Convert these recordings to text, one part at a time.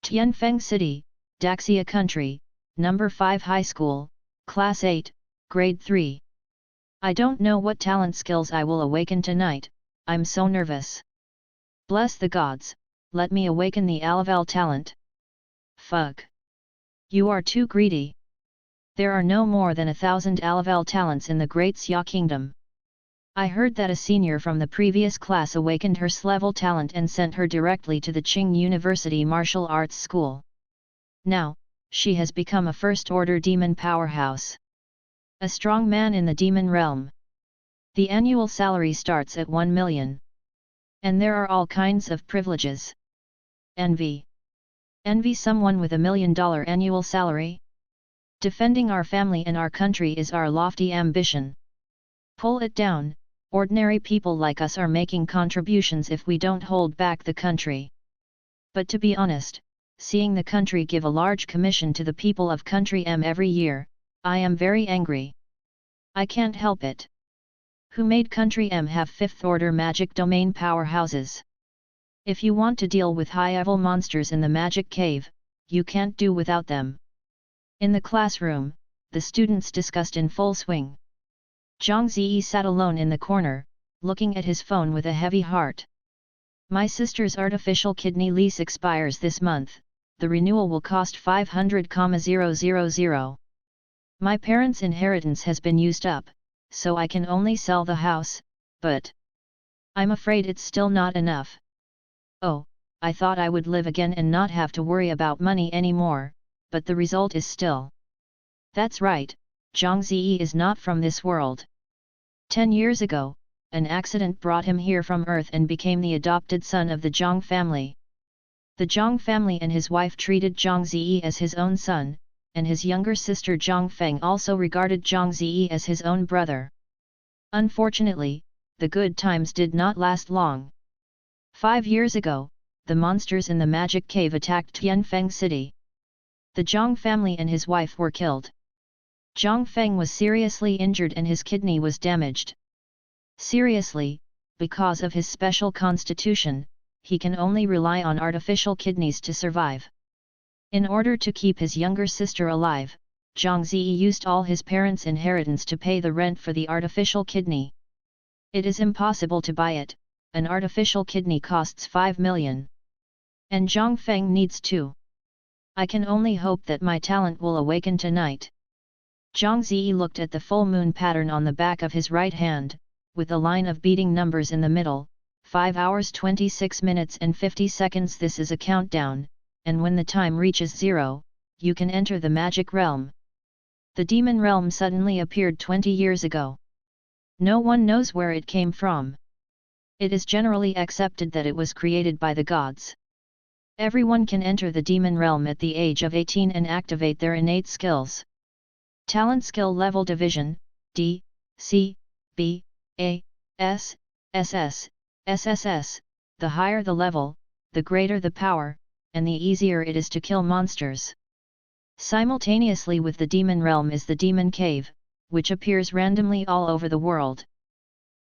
Tianfeng City, Daxia Country, Number 5 High School, Class 8, Grade 3. I don't know what talent skills I will awaken tonight, I'm so nervous. Bless the gods, let me awaken the Alavel talent. Fug. You are too greedy. There are no more than 1,000 Alavel talents in the Great Xia Kingdom. I heard that a senior from the previous class awakened her S-level talent and sent her directly to the Qing University Martial Arts School. Now, she has become a first-order demon powerhouse. A strong man in the demon realm. The annual salary starts at 1 million. And there are all kinds of privileges. Envy. Envy someone with $1 million annual salary? Defending our family and our country is our lofty ambition. Pull it down, ordinary people like us are making contributions if we don't hold back the country. But to be honest, seeing the country give a large commission to the people of Country M every year, I am very angry. I can't help it. Who made Country M have 5th order magic domain powerhouses? If you want to deal with high-level monsters in the magic cave, you can't do without them. In the classroom, the students discussed in full swing. Zhang Ziyi sat alone in the corner, looking at his phone with a heavy heart. My sister's artificial kidney lease expires this month, the renewal will cost 500,000. My parents' inheritance has been used up, so I can only sell the house, but I'm afraid it's still not enough. Oh, I thought I would live again and not have to worry about money anymore, but the result is still. That's right, Zhang Ziyi is not from this world. 10 years ago, an accident brought him here from Earth and became the adopted son of the Zhang family. The Zhang family and his wife treated Zhang Ziyi as his own son, and his younger sister Zhang Feng also regarded Zhang Ziyi as his own brother. Unfortunately, the good times did not last long. 5 years ago, the monsters in the magic cave attacked Tianfeng City. The Zhang family and his wife were killed. Zhang Feng was seriously injured and his kidney was damaged. Seriously, because of his special constitution, he can only rely on artificial kidneys to survive. In order to keep his younger sister alive, Zhang Ziyi used all his parents' inheritance to pay the rent for the artificial kidney. It is impossible to buy it, an artificial kidney costs 5 million. And Zhang Feng needs 2. I can only hope that my talent will awaken tonight. Zhang Ziyi looked at the full moon pattern on the back of his right hand, with a line of beating numbers in the middle, 5 hours 26 minutes and 50 seconds. This is a countdown, and when the time reaches 0, you can enter the magic realm. The demon realm suddenly appeared 20 years ago. No one knows where it came from. It is generally accepted that it was created by the gods. Everyone can enter the demon realm at the age of 18 and activate their innate skills. Talent skill level division, D, C, B, A, S, SS, SSS, the higher the level, the greater the power, and the easier it is to kill monsters. Simultaneously with the demon realm is the demon cave, which appears randomly all over the world.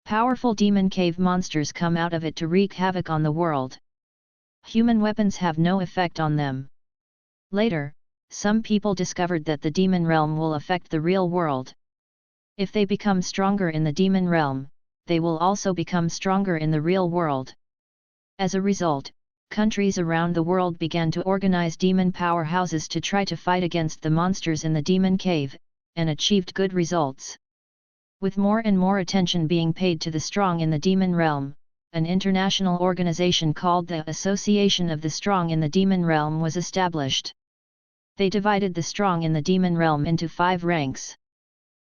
Powerful demon cave monsters come out of it to wreak havoc on the world. Human weapons have no effect on them. Later, some people discovered that the demon realm will affect the real world. If they become stronger in the demon realm, they will also become stronger in the real world. As a result, countries around the world began to organize demon powerhouses to try to fight against the monsters in the demon cave, and achieved good results. With more and more attention being paid to the strong in the demon realm, an international organization called the Association of the Strong in the Demon Realm was established. They divided the strong in the demon realm into 5 ranks.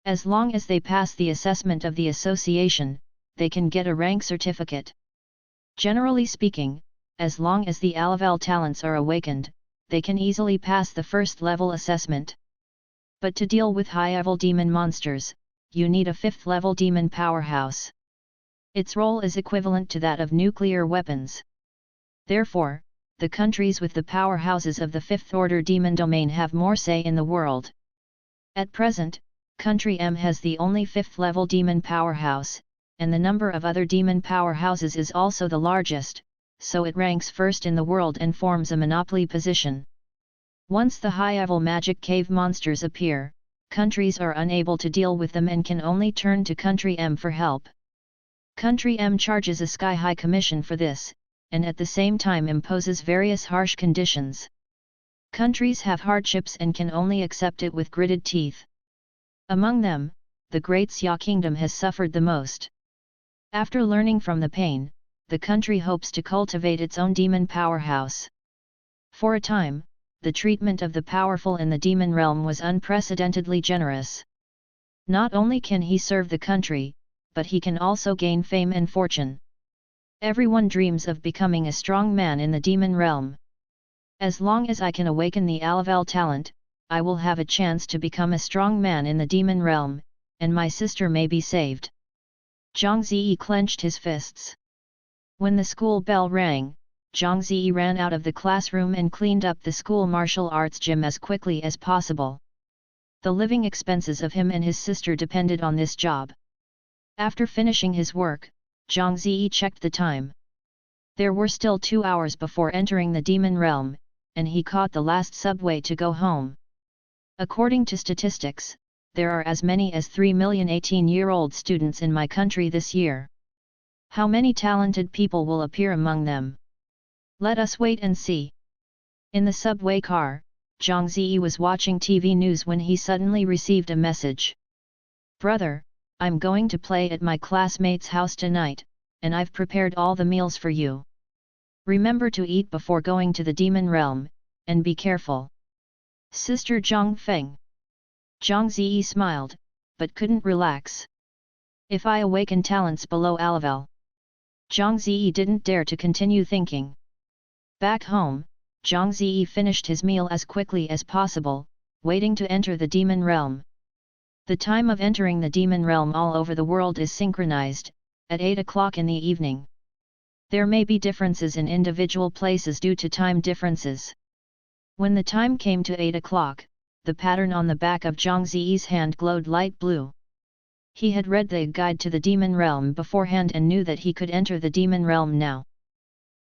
As long as they pass the assessment of the association, they can get a rank certificate. Generally speaking, as long as the Alavel talents are awakened, they can easily pass the first level assessment. But to deal with high-level demon monsters, you need a 5th level demon powerhouse. Its role is equivalent to that of nuclear weapons. Therefore, the countries with the powerhouses of the 5th order demon domain have more say in the world. At present, Country M has the only 5th level demon powerhouse, and the number of other demon powerhouses is also the largest, so it ranks first in the world and forms a monopoly position. Once the high-level magic cave monsters appear, countries are unable to deal with them and can only turn to Country M for help. Country M charges a sky-high commission for this, and at the same time imposes various harsh conditions. Countries have hardships and can only accept it with gritted teeth. Among them, the Great Xia Kingdom has suffered the most. After learning from the pain, the country hopes to cultivate its own demon powerhouse. For a time, the treatment of the powerful in the demon realm was unprecedentedly generous. Not only can he serve the country, but he can also gain fame and fortune. Everyone dreams of becoming a strong man in the demon realm. As long as I can awaken the Alavel talent, I will have a chance to become a strong man in the demon realm, and my sister may be saved. Zhang Ziyi clenched his fists. When the school bell rang, Zhang Ziyi ran out of the classroom and cleaned up the school martial arts gym as quickly as possible. The living expenses of him and his sister depended on this job. After finishing his work, Zhang Ziyi checked the time. There were still 2 hours before entering the demon realm, and he caught the last subway to go home. According to statistics, there are as many as 3 million 18-year-old students in my country this year. How many talented people will appear among them? Let us wait and see. In the subway car, Zhang Ziyi was watching TV news when he suddenly received a message. Brother, I'm going to play at my classmate's house tonight, and I've prepared all the meals for you. Remember to eat before going to the demon realm, and be careful. Sister Zhang Feng. Zhang Ziyi smiled, but couldn't relax. If I awaken talents below Alavel. Zhang Ziyi didn't dare to continue thinking. Back home, Zhang Ziyi finished his meal as quickly as possible, waiting to enter the demon realm. The time of entering the demon realm all over the world is synchronized, at 8 o'clock in the evening. There may be differences in individual places due to time differences. When the time came to 8 o'clock, the pattern on the back of Zhang Ziyi's hand glowed light blue. He had read the guide to the demon realm beforehand and knew that he could enter the demon realm now.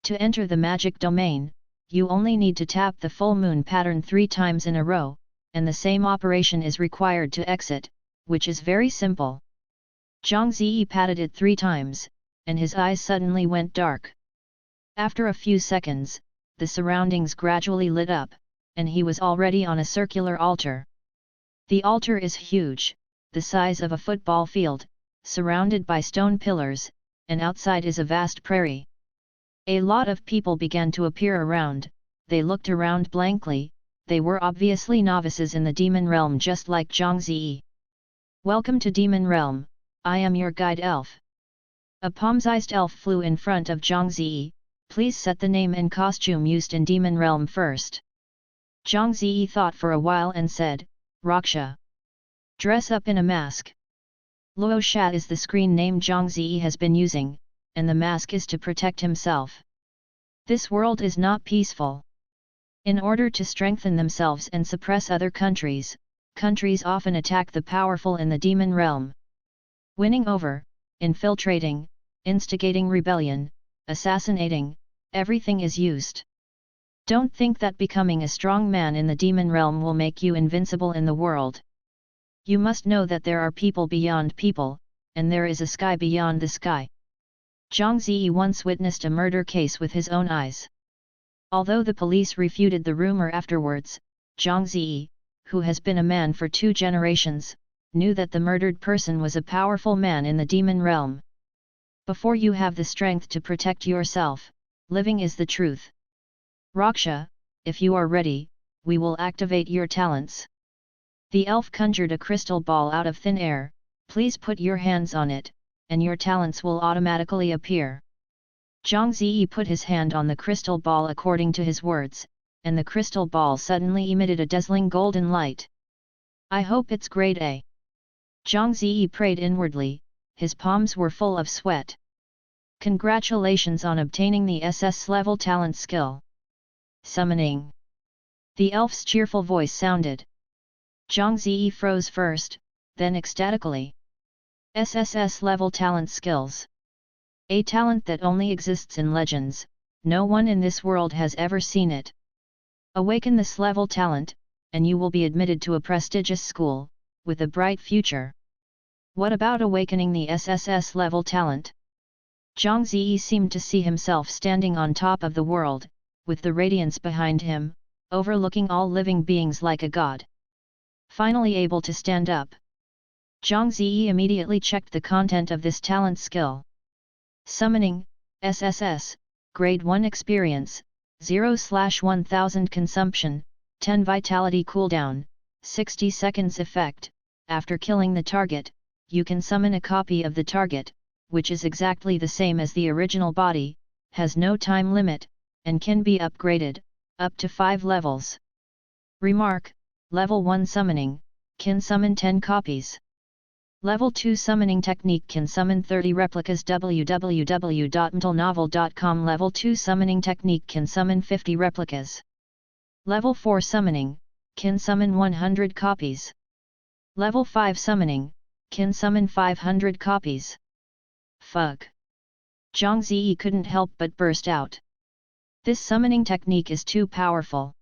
To enter the magic domain, you only need to tap the full moon pattern 3 times in a row, and the same operation is required to exit, which is very simple. Zhang Ziyi patted it 3 times, and his eyes suddenly went dark. After a few seconds, the surroundings gradually lit up, and he was already on a circular altar. The altar is huge, the size of a football field, surrounded by stone pillars, and outside is a vast prairie. A lot of people began to appear around, they looked around blankly, they were obviously novices in the demon realm just like Zhang Ziyi. Welcome to Demon Realm, I am your guide elf. A palm-sized elf flew in front of Zhang Ziyi. Please set the name and costume used in Demon Realm first. Zhang Ziyi thought for a while and said, Raksha. Dress up in a mask. Luo Sha is the screen name Zhang Ziyi has been using, and the mask is to protect himself. This world is not peaceful. In order to strengthen themselves and suppress other countries, countries often attack the powerful in the demon realm. Winning over, infiltrating, instigating rebellion, assassinating, everything is used. Don't think that becoming a strong man in the demon realm will make you invincible in the world. You must know that there are people beyond people, and there is a sky beyond the sky. Zhang Ziyi once witnessed a murder case with his own eyes. Although the police refuted the rumor afterwards, Zhang Ziyi, who has been a man for 2 generations, knew that the murdered person was a powerful man in the demon realm. Before you have the strength to protect yourself, living is the truth. Raksha, if you are ready, we will activate your talents. The elf conjured a crystal ball out of thin air. Please put your hands on it, and your talents will automatically appear. Zhang Ziyi put his hand on the crystal ball according to his words, and the crystal ball suddenly emitted a dazzling golden light. I hope it's grade A. Zhang Ziyi prayed inwardly, his palms were full of sweat. Congratulations on obtaining the SS level talent skill. Summoning. The elf's cheerful voice sounded. Zhang Ziyi froze first, then ecstatically. SSS level talent skills. A talent that only exists in legends, no one in this world has ever seen it. Awaken this level talent, and you will be admitted to a prestigious school, with a bright future. What about awakening the SSS level talent? Zhang Ziyi seemed to see himself standing on top of the world, with the radiance behind him, overlooking all living beings like a god. Finally able to stand up, Zhang Ziyi immediately checked the content of this talent skill. Summoning, SSS, Grade 1 Experience, 0/1000 Consumption, 10 Vitality Cooldown, 60 Seconds Effect. After killing the target, you can summon a copy of the target, which is exactly the same as the original body, has no time limit, and can be upgraded, up to 5 levels. Remark, Level 1 Summoning, can summon 10 copies. Level 2 Summoning Technique can summon 30 replicas. www.mtlnovel.com Level 2 Summoning Technique can summon 50 replicas. Level 4 Summoning, can summon 100 copies. Level 5 Summoning, can summon 500 copies. Fug! Zhang Ziyi couldn't help but burst out. This summoning technique is too powerful.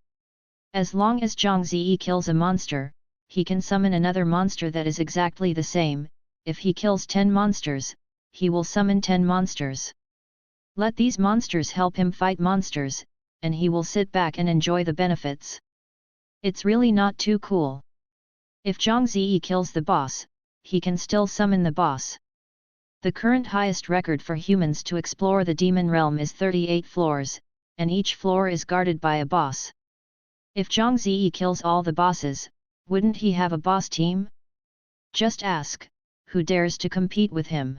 As long as Zhang Ziyi kills a monster, he can summon another monster that is exactly the same. If he kills 10 monsters, he will summon 10 monsters. Let these monsters help him fight monsters, and he will sit back and enjoy the benefits. It's really not too cool. If Zhang Ziyi kills the boss, he can still summon the boss. The current highest record for humans to explore the demon realm is 38 floors, and each floor is guarded by a boss. If Zhang Ziyi kills all the bosses, wouldn't he have a boss team? Just ask, who dares to compete with him?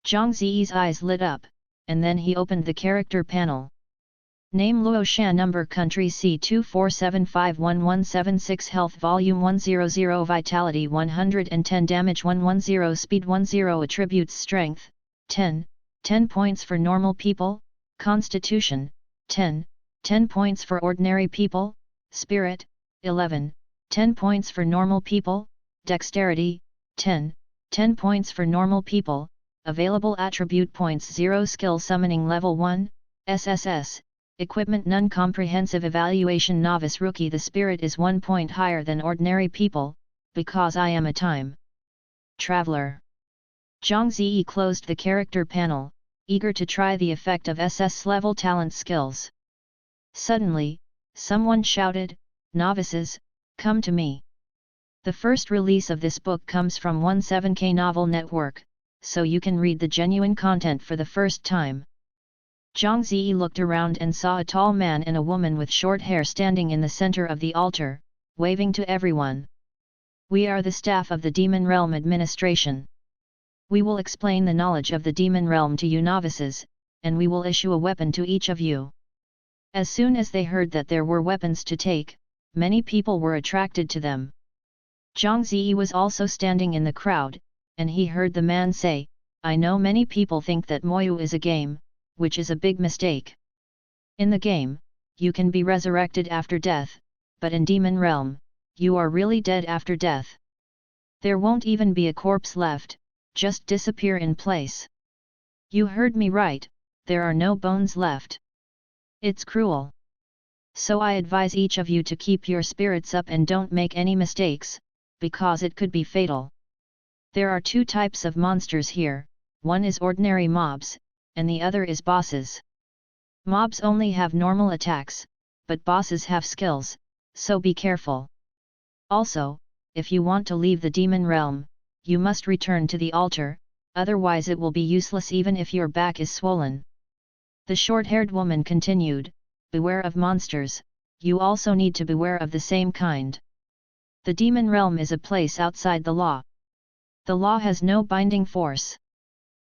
Zhang Ziyi's eyes lit up, and then he opened the character panel. Name Luoshan Number Country C24751176 Health Volume 100 Vitality 110 Damage 110 Speed 10 Attributes Strength, 10, 10 points for normal people, Constitution, 10, 10 points for ordinary people, Spirit, 11, 10 points for normal people, Dexterity, 10, 10 points for normal people, Available Attribute Points 0 Skill Summoning Level 1, SSS, Equipment None Comprehensive Evaluation Novice Rookie The Spirit is 1 point higher than ordinary people, because I am a time traveler. Zhang Ziyi closed the character panel, eager to try the effect of SS level talent skills. Suddenly, someone shouted, "Novices, come to me." The first release of this book comes from 17K Novel Network, so you can read the genuine content for the first time. Zhang Ziyi looked around and saw a tall man and a woman with short hair standing in the center of the altar, waving to everyone. "We are the staff of the Demon Realm Administration. We will explain the knowledge of the Demon Realm to you novices, and we will issue a weapon to each of you." As soon as they heard that there were weapons to take, many people were attracted to them. Zhang Ziyi was also standing in the crowd, and he heard the man say, "I know many people think that Moyu is a game, which is a big mistake. In the game, you can be resurrected after death, but in Demon Realm, you are really dead after death. There won't even be a corpse left, just disappear in place. You heard me right, there are no bones left. It's cruel. So I advise each of you to keep your spirits up and don't make any mistakes, because it could be fatal. There are 2 types of monsters here, one is ordinary mobs, and the other is bosses. Mobs only have normal attacks, but bosses have skills, so be careful. Also, if you want to leave the demon realm, you must return to the altar, otherwise it will be useless even if your back is swollen." The short-haired woman continued, "Beware of monsters, you also need to beware of the same kind. The demon realm is a place outside the law. The law has no binding force.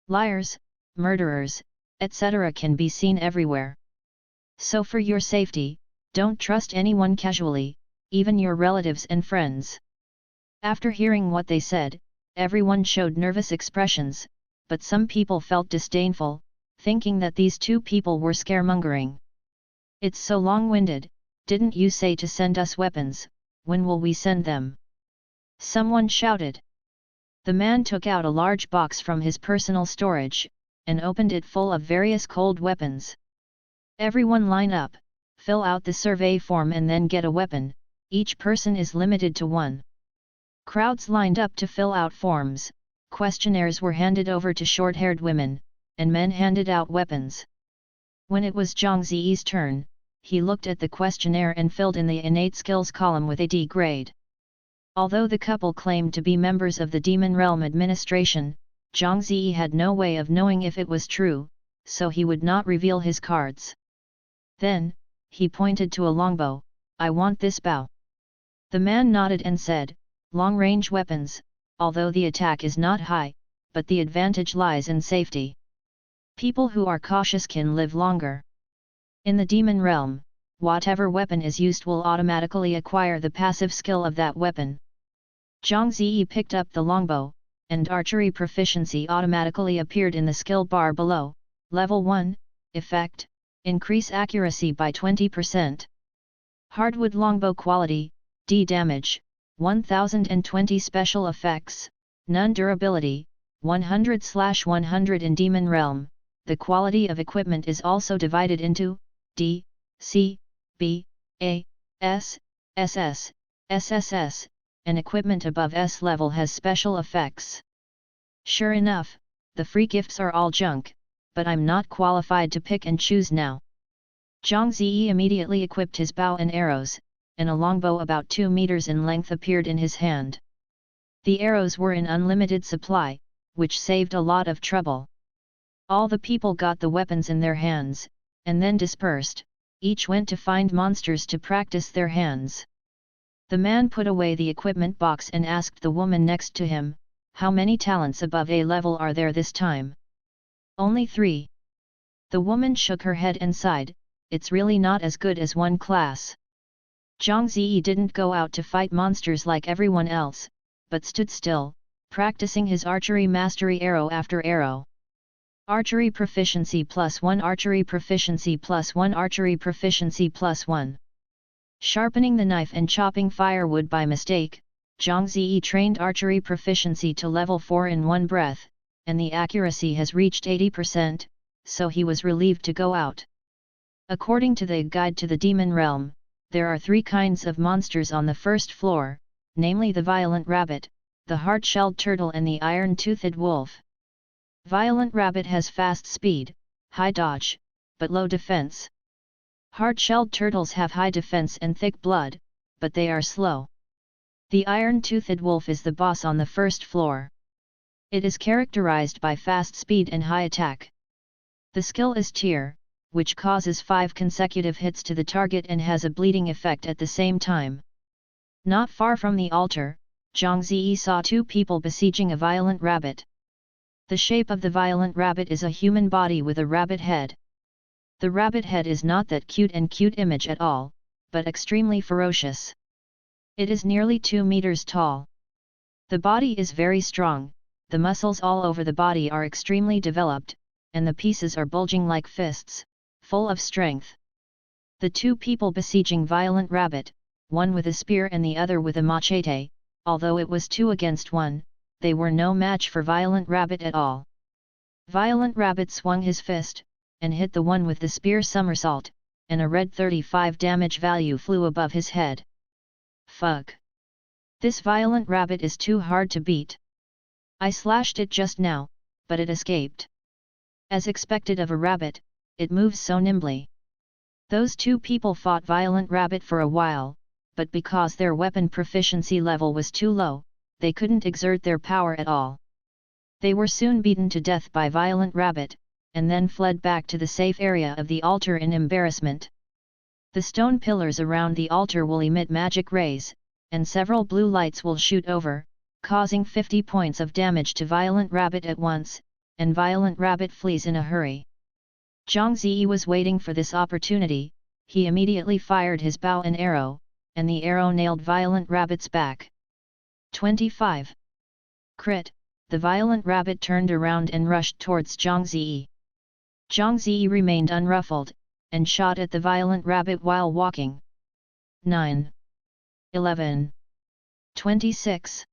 Liars, murderers, etc. can be seen everywhere. So for your safety, don't trust anyone casually, even your relatives and friends." After hearing what they said, everyone showed nervous expressions, but some people felt disdainful, thinking that these 2 people were scaremongering. "It's so long-winded, didn't you say to send us weapons, when will we send them?" someone shouted. The man took out a large box from his personal storage, and opened it full of various cold weapons. Everyone line up, fill out the survey form and then get a weapon, each person is limited to one. Crowds lined up to fill out forms, questionnaires were handed over to short-haired women, and men handed out weapons. When it was Zhang Ziyi's turn, he looked at the questionnaire and filled in the innate skills column with a D grade. Although the couple claimed to be members of the Demon Realm administration, Zhang Ziyi had no way of knowing if it was true, so he would not reveal his cards. Then, he pointed to a longbow. "I want this bow." The man nodded and said, "Long-range weapons, although the attack is not high, but the advantage lies in safety. People who are cautious can live longer. In the demon realm, whatever weapon is used will automatically acquire the passive skill of that weapon." Zhang Ziyi picked up the longbow, and archery proficiency automatically appeared in the skill bar below. Level 1, Effect, increase accuracy by 20%. Hardwood longbow quality, D damage, 1020. Special effects, none. Durability, 100/100. In Demon Realm, the quality of equipment is also divided into D, C, B, A, S, SS, SSS, and equipment above S level has special effects. Sure enough, the free gifts are all junk, but I'm not qualified to pick and choose now. Zhang Ziyi immediately equipped his bow and arrows, and a longbow about 2 meters in length appeared in his hand. The arrows were in unlimited supply, which saved a lot of trouble. All the people got the weapons in their hands, and then dispersed, each went to find monsters to practice their hands. The man put away the equipment box and asked the woman next to him, "How many talents above A level are there this time?" "Only 3. The woman shook her head and sighed, "It's really not as good as one class." Zhang Ziyi didn't go out to fight monsters like everyone else, but stood still, practicing his archery mastery arrow after arrow. Archery proficiency +1, archery proficiency +1, archery proficiency +1. Sharpening the knife and chopping firewood by mistake, Zhang Ziyi trained archery proficiency to level 4 in one breath, and the accuracy has reached 80%, so he was relieved to go out. According to the Guide to the Demon Realm, there are 3 kinds of monsters on the first floor, namely the violent rabbit, the hard-shelled turtle and the iron-toothed wolf. Violent rabbit has fast speed, high dodge, but low defense. Hard-shelled turtles have high defense and thick blood, but they are slow. The iron-toothed wolf is the boss on the first floor. It is characterized by fast speed and high attack. The skill is Tear, which causes 5 consecutive hits to the target and has a bleeding effect at the same time. Not far from the altar, Zhang Ziyi saw 2 people besieging a violent rabbit. The shape of the violent rabbit is a human body with a rabbit head. The rabbit head is not that cute image at all, but extremely ferocious. It is nearly 2 meters tall. The body is very strong, the muscles all over the body are extremely developed, and the pieces are bulging like fists, full of strength. The 2 people besieging violent rabbit, one with a spear and the other with a machete, although it was 2 against 1, they were no match for violent rabbit at all. Violent rabbit swung his fist, and hit the one with the spear somersault, and a red 35 damage value flew above his head. Fuck! This violent rabbit is too hard to beat. I slashed it just now, but it escaped. As expected of a rabbit, it moves so nimbly. Those 2 people fought violent rabbit for a while, but because their weapon proficiency level was too low, they couldn't exert their power at all. They were soon beaten to death by violent rabbit, and then fled back to the safe area of the altar in embarrassment. The stone pillars around the altar will emit magic rays, and several blue lights will shoot over, causing 50 points of damage to violent rabbit at once, and violent rabbit flees in a hurry. Zhang Ziyi was waiting for this opportunity, he immediately fired his bow and arrow, and the arrow nailed violent rabbit's back. 25. Crit, the violent rabbit turned around and rushed towards Zhang Ziyi. Zhang Ziyi remained unruffled, and shot at the violent rabbit while walking. 9. 11. 26.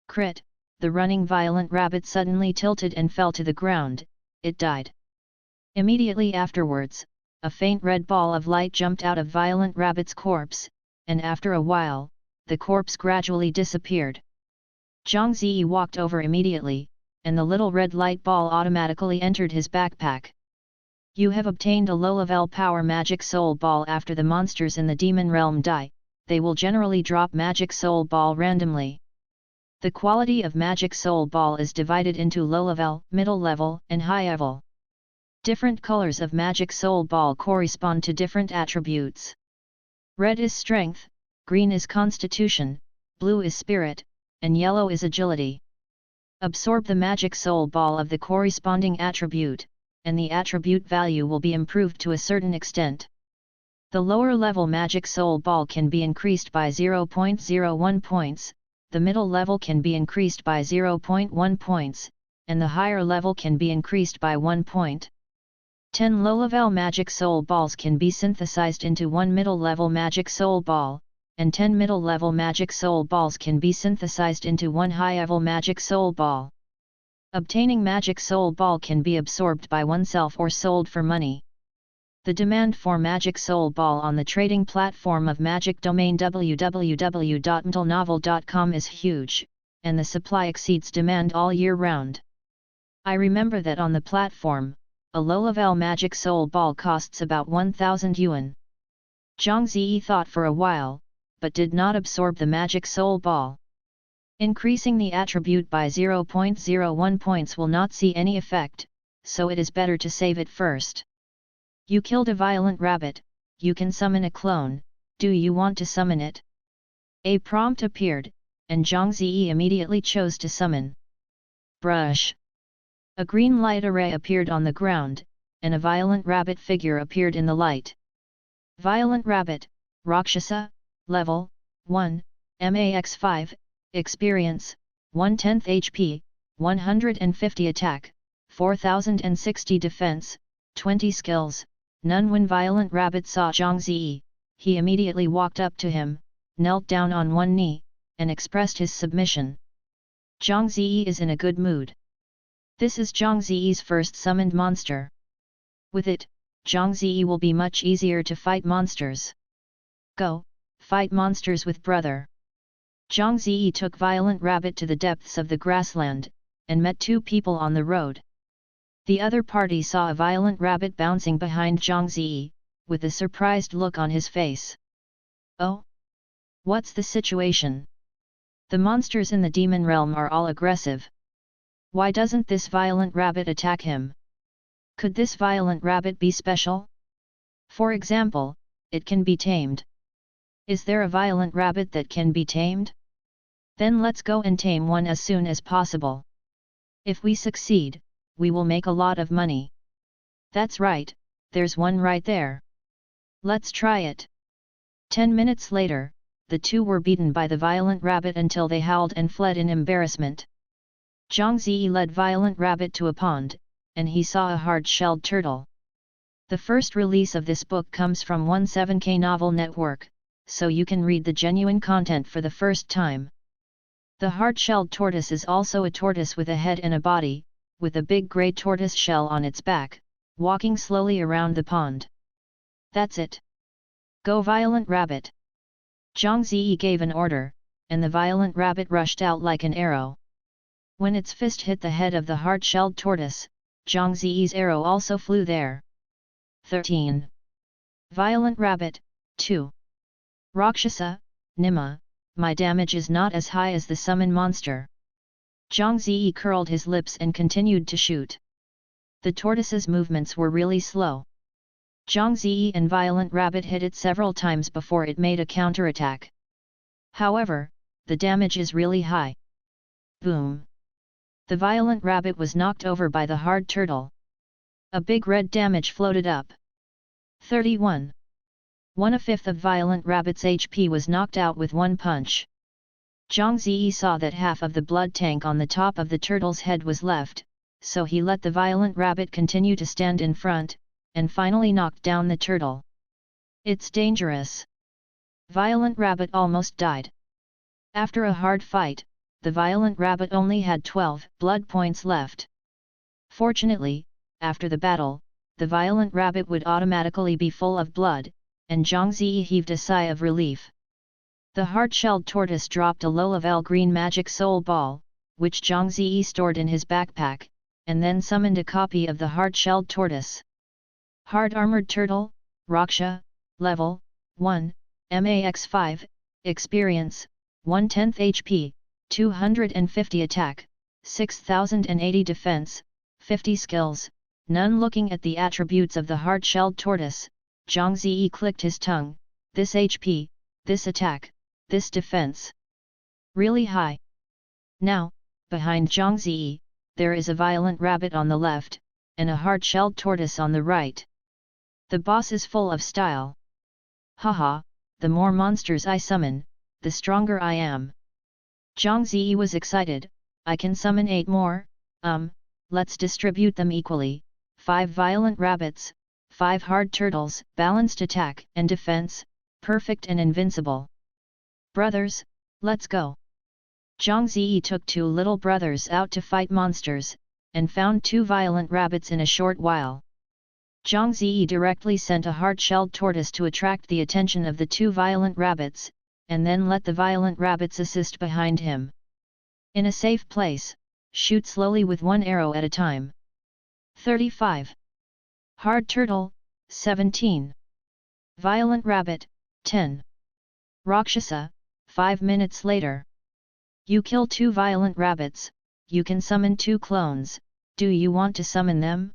Crit, the running violent rabbit suddenly tilted and fell to the ground, it died. Immediately afterwards, a faint red ball of light jumped out of Violent Rabbit's corpse, and after a while, the corpse gradually disappeared. Zhang Ziyi walked over immediately, and the little red light ball automatically entered his backpack. You have obtained a low-level power magic soul ball. After the monsters in the demon realm die, they will generally drop magic soul ball randomly. The quality of magic soul ball is divided into low level, middle level, and high level. Different colors of magic soul ball correspond to different attributes. Red is strength, green is constitution, blue is spirit, and yellow is agility. Absorb the magic soul ball of the corresponding attribute, and the attribute value will be improved to a certain extent. The lower level magic soul ball can be increased by 0.01 points, the middle level can be increased by 0.1 points, and the higher level can be increased by 1 point. 10 low-level magic soul balls can be synthesized into 1 middle-level magic soul ball, and 10 middle-level magic soul balls can be synthesized into 1 high-level magic soul ball. Obtaining magic soul ball can be absorbed by oneself or sold for money. The demand for magic soul ball on the trading platform of magic domain www.mtlnovel.com is huge, and the supply exceeds demand all year round. I remember that on the platform, a low-level magic soul ball costs about 1,000 yuan. Zhang Ziyi thought for a while, but did not absorb the magic soul ball. Increasing the attribute by 0.01 points will not see any effect, so it is better to save it first. You killed a violent rabbit, you can summon a clone, do you want to summon it? A prompt appeared, and Zhang Ziyi immediately chose to summon. Brush. A green light array appeared on the ground, and a violent rabbit figure appeared in the light. Violent rabbit, Rakshasa, level 1, max 5, experience, 1/10 HP, 150 attack, 4060 defense, 20 skills, none. When Violent Rabbit saw Zhang Ziyi, he immediately walked up to him, knelt down on one knee, and expressed his submission. Zhang Ziyi is in a good mood. This is Zhang Ziyi's first summoned monster. With it, Zhang Ziyi will be much easier to fight monsters. Go, fight monsters with brother. Zhang Ziyi took Violent Rabbit to the depths of the grassland, and met two people on the road. The other party saw a Violent Rabbit bouncing behind Zhang Ziyi, with a surprised look on his face. Oh? What's the situation? The monsters in the demon realm are all aggressive. Why doesn't this Violent Rabbit attack him? Could this Violent Rabbit be special? For example, it can be tamed. Is there a Violent Rabbit that can be tamed? Then let's go and tame one as soon as possible. If we succeed, we will make a lot of money. That's right, there's one right there. Let's try it. 10 minutes later, the two were beaten by the Violent Rabbit until they howled and fled in embarrassment. Zhang Ziyi led Violent Rabbit to a pond, and he saw a hard-shelled turtle. The first release of this book comes from 17K Novel Network, so you can read the genuine content for the first time. The hard-shelled tortoise is also a tortoise with a head and a body, with a big grey tortoise shell on its back, walking slowly around the pond. That's it. Go Violent Rabbit! Zhang Ziyi gave an order, and the Violent Rabbit rushed out like an arrow. When its fist hit the head of the hard-shelled tortoise, Zhang Ziyi's arrow also flew there. 13. Violent Rabbit, 2. Rakshasa, Nima, my damage is not as high as the summon monster. Zhang Ziyi curled his lips and continued to shoot. The tortoise's movements were really slow. Zhang Ziyi and Violent Rabbit hit it several times before it made a counterattack. However, the damage is really high. Boom! The Violent Rabbit was knocked over by the hard turtle. A big red damage floated up. 31. 1/5 of Violent Rabbit's HP was knocked out with one punch. Zhang Ziyi saw that half of the blood tank on the top of the turtle's head was left, so he let the Violent Rabbit continue to stand in front, and finally knocked down the turtle. It's dangerous. Violent Rabbit almost died. After a hard fight, the Violent Rabbit only had 12 blood points left. Fortunately, after the battle, the violent rabbit would automatically be full of blood, and Zhang Ziyi heaved a sigh of relief. The hard-shelled tortoise dropped a low-level green magic soul ball, which Zhang Ziyi stored in his backpack, and then summoned a copy of the hard-shelled tortoise. Hard-armored turtle, Raksha, level 1, MAX 5, experience, 1/10 HP, 250 attack, 6080 defense, 50 skills. None. Looking at the attributes of the hard-shelled tortoise, Zhang Ziyi clicked his tongue. This HP, this attack, this defense. Really high. Now, behind Zhang Ziyi, there is a violent rabbit on the left, and a hard-shelled tortoise on the right. The boss is full of style. Haha, the more monsters I summon, the stronger I am. Zhang Ziyi was excited. I can summon 8 more, let's distribute them equally, 5 violent rabbits, 5 hard turtles, balanced attack and defense, perfect and invincible. Brothers, let's go. Zhang Ziyi took 2 little brothers out to fight monsters, and found 2 violent rabbits in a short while. Zhang Ziyi directly sent a hard-shelled tortoise to attract the attention of the 2 violent rabbits, and then let the violent rabbits assist behind him. In a safe place, shoot slowly with 1 arrow at a time. 35. Hard turtle, 17. Violent rabbit, 10. Rakshasa, 5 minutes later. You kill 2 violent rabbits, you can summon 2 clones, do you want to summon them?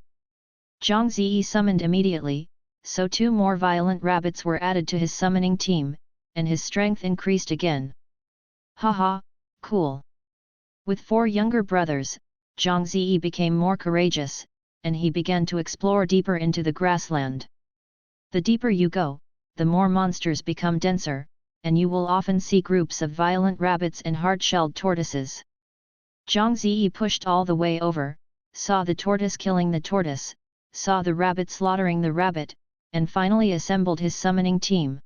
Zhang Ziyi summoned immediately, so 2 more violent rabbits were added to his summoning team, and his strength increased again. Haha, cool. With 4 younger brothers, Zhang Ziyi became more courageous, and he began to explore deeper into the grassland. The deeper you go, the more monsters become denser, and you will often see groups of violent rabbits and hard-shelled tortoises. Zhang Ziyi pushed all the way over, saw the tortoise killing the tortoise, saw the rabbit slaughtering the rabbit, and finally assembled his summoning team.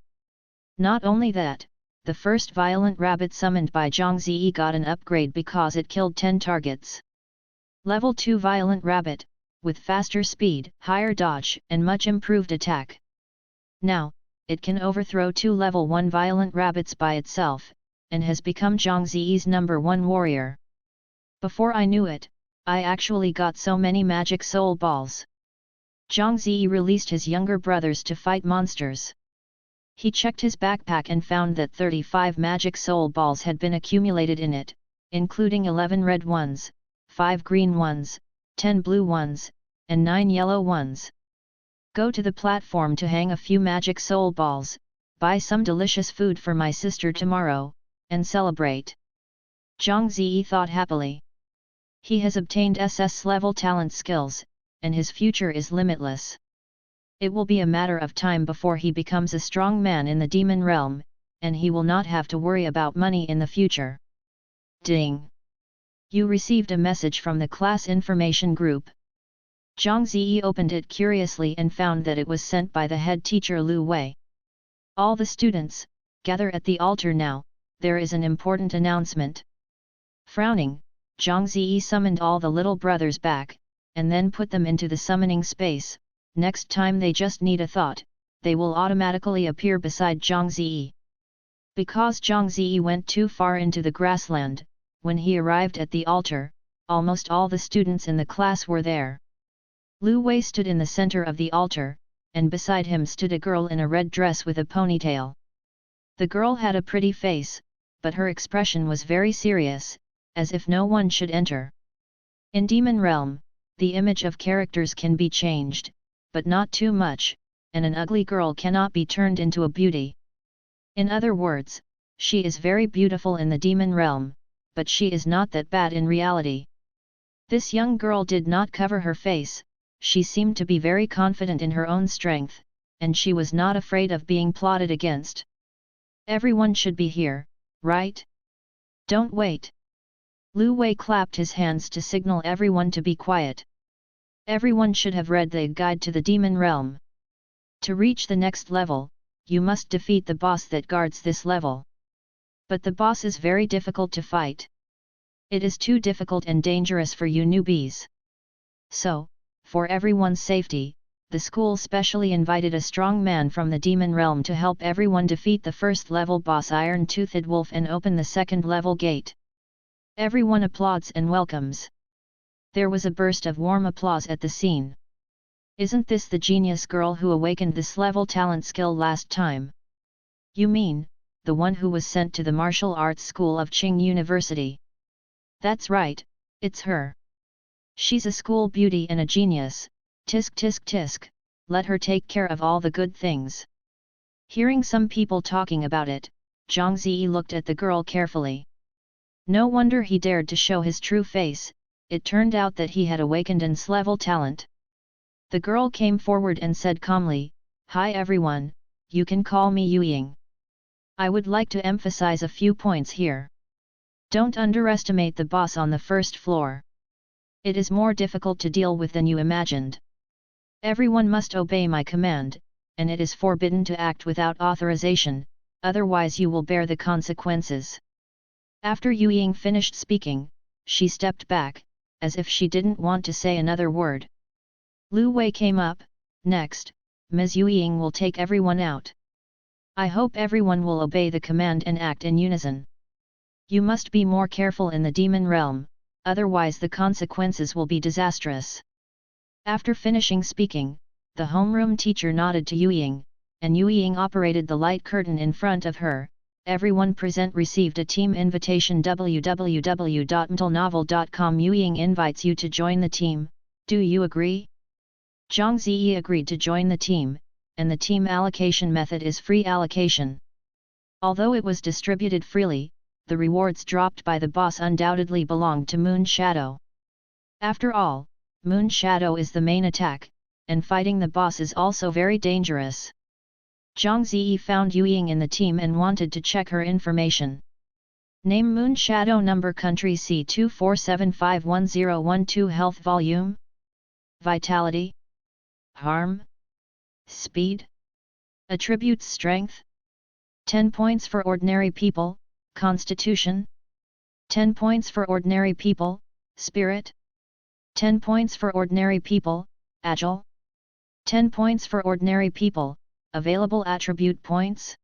Not only that, the first violent rabbit summoned by Zhang Ziyi got an upgrade because it killed 10 targets. Level 2 violent rabbit, with faster speed, higher dodge, and much improved attack. Now, it can overthrow 2 level 1 violent rabbits by itself, and has become Zhang Ziyi's #1 warrior. Before I knew it, I actually got so many magic soul balls. Zhang Ziyi released his younger brothers to fight monsters. He checked his backpack and found that 35 magic soul balls had been accumulated in it, including 11 red ones, 5 green ones, 10 blue ones, and 9 yellow ones. Go to the platform to hang a few magic soul balls, buy some delicious food for my sister tomorrow, and celebrate. Zhang Ziyi thought happily. He has obtained SS level talent skills, and his future is limitless. It will be a matter of time before he becomes a strong man in the demon realm, and he will not have to worry about money in the future. Ding! You received a message from the class information group. Zhang Ziyi opened it curiously and found that it was sent by the head teacher Lu Wei. All the students, gather at the altar now, there is an important announcement. Frowning, Zhang Ziyi summoned all the little brothers back, and then put them into the summoning space. Next time they just need a thought, they will automatically appear beside Zhang Ziyi. Because Zhang Ziyi went too far into the grassland, when he arrived at the altar, almost all the students in the class were there. Lu Wei stood in the center of the altar, and beside him stood a girl in a red dress with a ponytail. The girl had a pretty face, but her expression was very serious, as if no one should enter. In Demon Realm, the image of characters can be changed, but not too much, and an ugly girl cannot be turned into a beauty. In other words, she is very beautiful in the demon realm, but she is not that bad in reality. This young girl did not cover her face, she seemed to be very confident in her own strength, and she was not afraid of being plotted against. Everyone should be here, right? Don't wait. Lu Wei clapped his hands to signal everyone to be quiet. Everyone should have read the guide to the demon realm. To reach the next level, you must defeat the boss that guards this level. But the boss is very difficult to fight. It is too difficult and dangerous for you newbies. So, for everyone's safety, the school specially invited a strong man from the demon realm to help everyone defeat the first-level boss Iron-Toothed Wolf and open the second-level gate. Everyone applauds and welcomes. There was a burst of warm applause at the scene. Isn't this the genius girl who awakened this level talent skill last time? You mean, the one who was sent to the martial arts school of Qing University? That's right, it's her. She's a school beauty and a genius, tisk tisk tisk, let her take care of all the good things. Hearing some people talking about it, Zhang Ziyi looked at the girl carefully. No wonder he dared to show his true face, it turned out that he had awakened an S-level talent. The girl came forward and said calmly, "Hi everyone, you can call me Yuying. I would like to emphasize a few points here. Don't underestimate the boss on the first floor. It is more difficult to deal with than you imagined. Everyone must obey my command, and it is forbidden to act without authorization, otherwise you will bear the consequences." After Yuying finished speaking, she stepped back, as if she didn't want to say another word. Lu Wei came up, "Next, Ms. Yuying will take everyone out. I hope everyone will obey the command and act in unison. You must be more careful in the demon realm, otherwise the consequences will be disastrous." After finishing speaking, the homeroom teacher nodded to Yuying, and Yuying operated the light curtain in front of her. Everyone present received a team invitation. www.mtlnovel.com. Yuying invites you to join the team, do you agree? Zhang Ziyi agreed to join the team, and the team allocation method is free allocation. Although it was distributed freely, the rewards dropped by the boss undoubtedly belonged to Moon Shadow. After all, Moon Shadow is the main attack, and fighting the boss is also very dangerous. Zhang Ziyi found Yuying in the team and wanted to check her information. Name: Moon Shadow. Number: Country C24751012. Health: Volume, Vitality, Harm, Speed. Attributes: Strength. 10 points for ordinary people, Constitution. 10 points for ordinary people, Spirit. 10 points for ordinary people, Agile. 10 points for ordinary people, Available attribute points.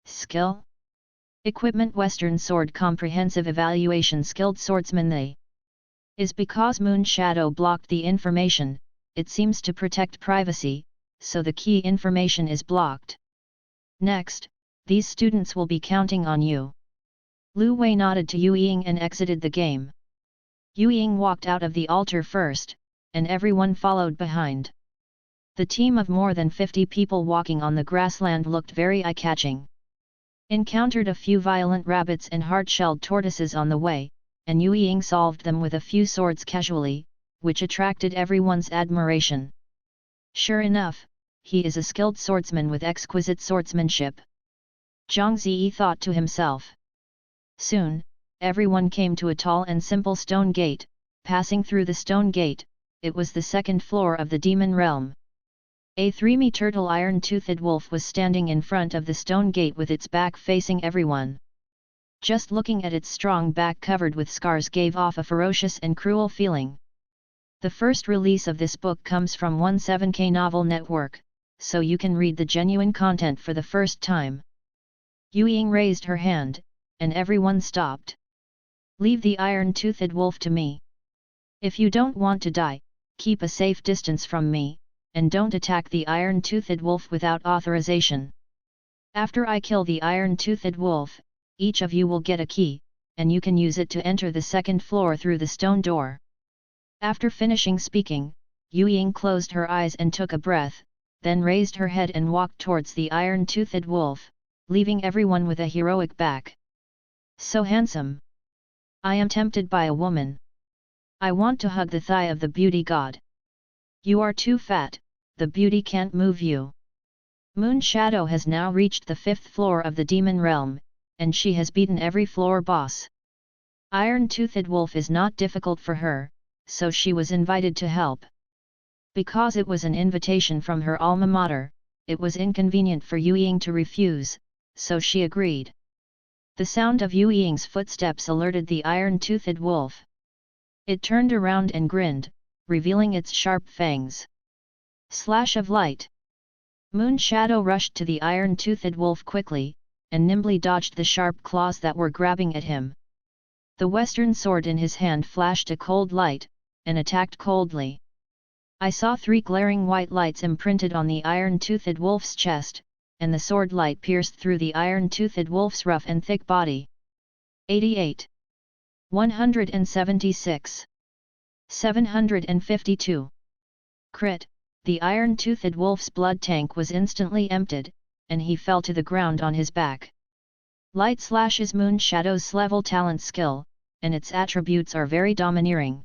Skill. Equipment: Western Sword. Comprehensive evaluation. Skilled swordsman. They is because Moon Shadow blocked the information, it seems to protect privacy, so the key information is blocked. Next, these students will be counting on you. Lu Wei nodded to Yuying and exited the game. Yuying walked out of the altar first, and everyone followed behind. The team of more than 50 people walking on the grassland looked very eye-catching. Encountered a few violent rabbits and hard-shelled tortoises on the way, and Yuying solved them with a few swords casually, which attracted everyone's admiration. Sure enough, he is a skilled swordsman with exquisite swordsmanship. Zhang Ziyi thought to himself. Soon, everyone came to a tall and simple stone gate. Passing through the stone gate, it was the second floor of the demon realm. A 3-meter-tall iron-toothed wolf was standing in front of the stone gate with its back facing everyone. Just looking at its strong back covered with scars gave off a ferocious and cruel feeling. The first release of this book comes from 17K Novel Network, so you can read the genuine content for the first time. Yuying raised her hand, and everyone stopped. Leave the iron-toothed wolf to me. If you don't want to die, keep a safe distance from me, and don't attack the iron-toothed wolf without authorization. After I kill the iron-toothed wolf, each of you will get a key, and you can use it to enter the second floor through the stone door. After finishing speaking, Yuying closed her eyes and took a breath, then raised her head and walked towards the iron-toothed wolf, leaving everyone with a heroic back. So handsome! I am tempted by a woman. I want to hug the thigh of the beauty god. You are too fat, the beauty can't move you. Moon Shadow has now reached the 5th floor of the demon realm, and she has beaten every floor boss. Iron-toothed wolf is not difficult for her, so she was invited to help. Because it was an invitation from her alma mater, it was inconvenient for Yuying to refuse, so she agreed. The sound of Yuying's footsteps alerted the iron-toothed wolf. It turned around and grinned, revealing its sharp fangs. Slash of light. Moon Shadow rushed to the iron-toothed wolf quickly, and nimbly dodged the sharp claws that were grabbing at him. The western sword in his hand flashed a cold light, and attacked coldly. I saw 3 glaring white lights imprinted on the iron-toothed wolf's chest, and the sword light pierced through the iron-toothed wolf's rough and thick body. 88. 176. 752. Crit. The iron-toothed wolf's blood tank was instantly emptied, and he fell to the ground on his back. Light Slash is Moon Shadow's level talent skill, and its attributes are very domineering.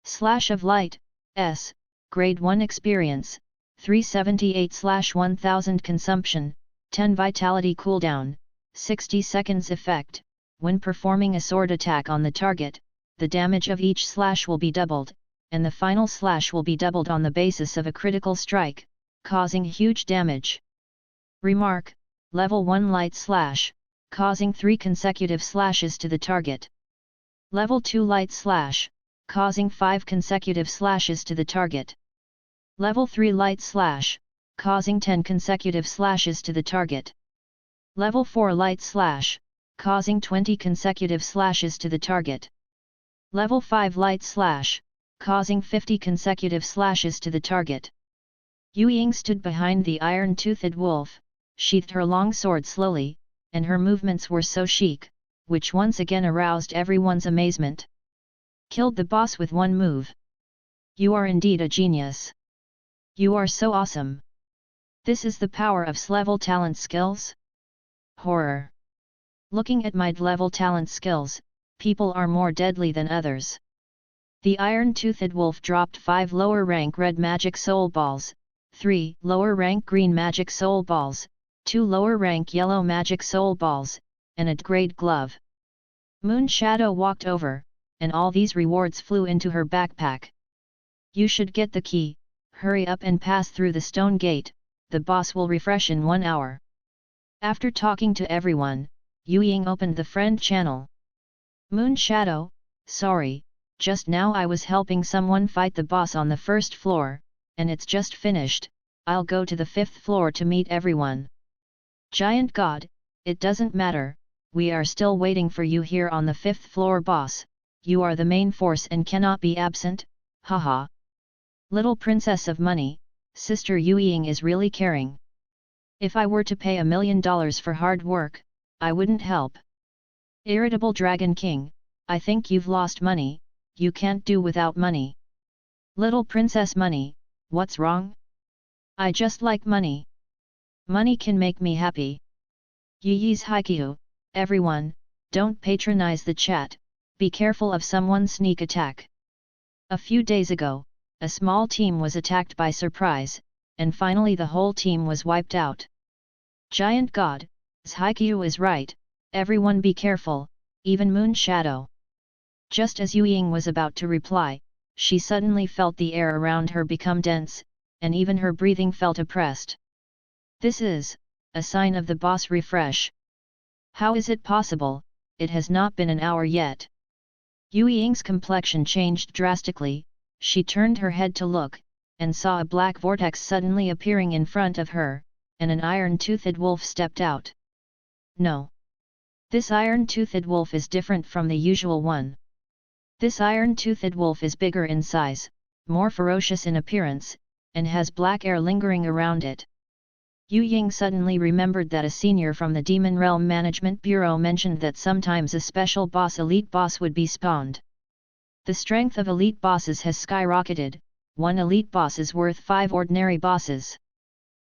Slash of Light, S, Grade 1 Experience, 378/1000 Consumption, 10 Vitality Cooldown, 60 seconds Effect. When performing a sword attack on the target, the damage of each slash will be doubled, and the final slash will be doubled on the basis of a critical strike, causing huge damage. Remark: Level 1 Light Slash, causing 3 consecutive slashes to the target. Level 2 Light Slash, causing 5 consecutive slashes to the target. Level 3 Light Slash, causing 10 consecutive slashes to the target. Level 4 Light Slash, causing 20 consecutive slashes to the target. Level 5 Light Slash, causing 50 consecutive slashes to the target. Yu Ying stood behind the iron-toothed wolf, sheathed her long sword slowly, and her movements were so chic, which once again aroused everyone's amazement. Killed the boss with one move. You are indeed a genius. You are so awesome. This is the power of S-level talent skills? Horror. Looking at my D-level talent skills, people are more deadly than others. The iron-toothed wolf dropped 5 lower-rank red magic soul balls, 3 lower-rank green magic soul balls, 2 lower-rank yellow magic soul balls, and a grade glove. Moon Shadow walked over, and all these rewards flew into her backpack. You should get the key, hurry up and pass through the stone gate, the boss will refresh in 1 hour. After talking to everyone, Yu Ying opened the friend channel. Moon Shadow, sorry, just now I was helping someone fight the boss on the 1st floor, and it's just finished. I'll go to the 5th floor to meet everyone. Giant God, it doesn't matter, we are still waiting for you here on the 5th floor boss, you are the main force and cannot be absent, haha. Little Princess of Money, Sister Yu Ying is really caring. If I were to pay $1 million for hard work, I wouldn't help. Irritable Dragon King, I think you've lost money, you can't do without money. Little Princess Money, what's wrong? I just like money. Money can make me happy. Yi's Haikyuu, everyone, don't patronize the chat, be careful of someone's sneak attack. A few days ago, a small team was attacked by surprise, and finally the whole team was wiped out. Giant God, Haikyuu is right, everyone be careful, even Moon Shadow. Just as Yu Ying was about to reply, she suddenly felt the air around her become dense, and even her breathing felt oppressed. This is a sign of the boss refresh. How is it possible? It has not been an hour yet. Yu Ying's complexion changed drastically, she turned her head to look, and saw a black vortex suddenly appearing in front of her, and an iron-toothed wolf stepped out. No. This iron-toothed wolf is different from the usual one. This iron-toothed wolf is bigger in size, more ferocious in appearance, and has black air lingering around it. Yu Ying suddenly remembered that a senior from the Demon Realm Management Bureau mentioned that sometimes a special boss elite boss would be spawned. The strength of elite bosses has skyrocketed, one elite boss is worth 5 ordinary bosses.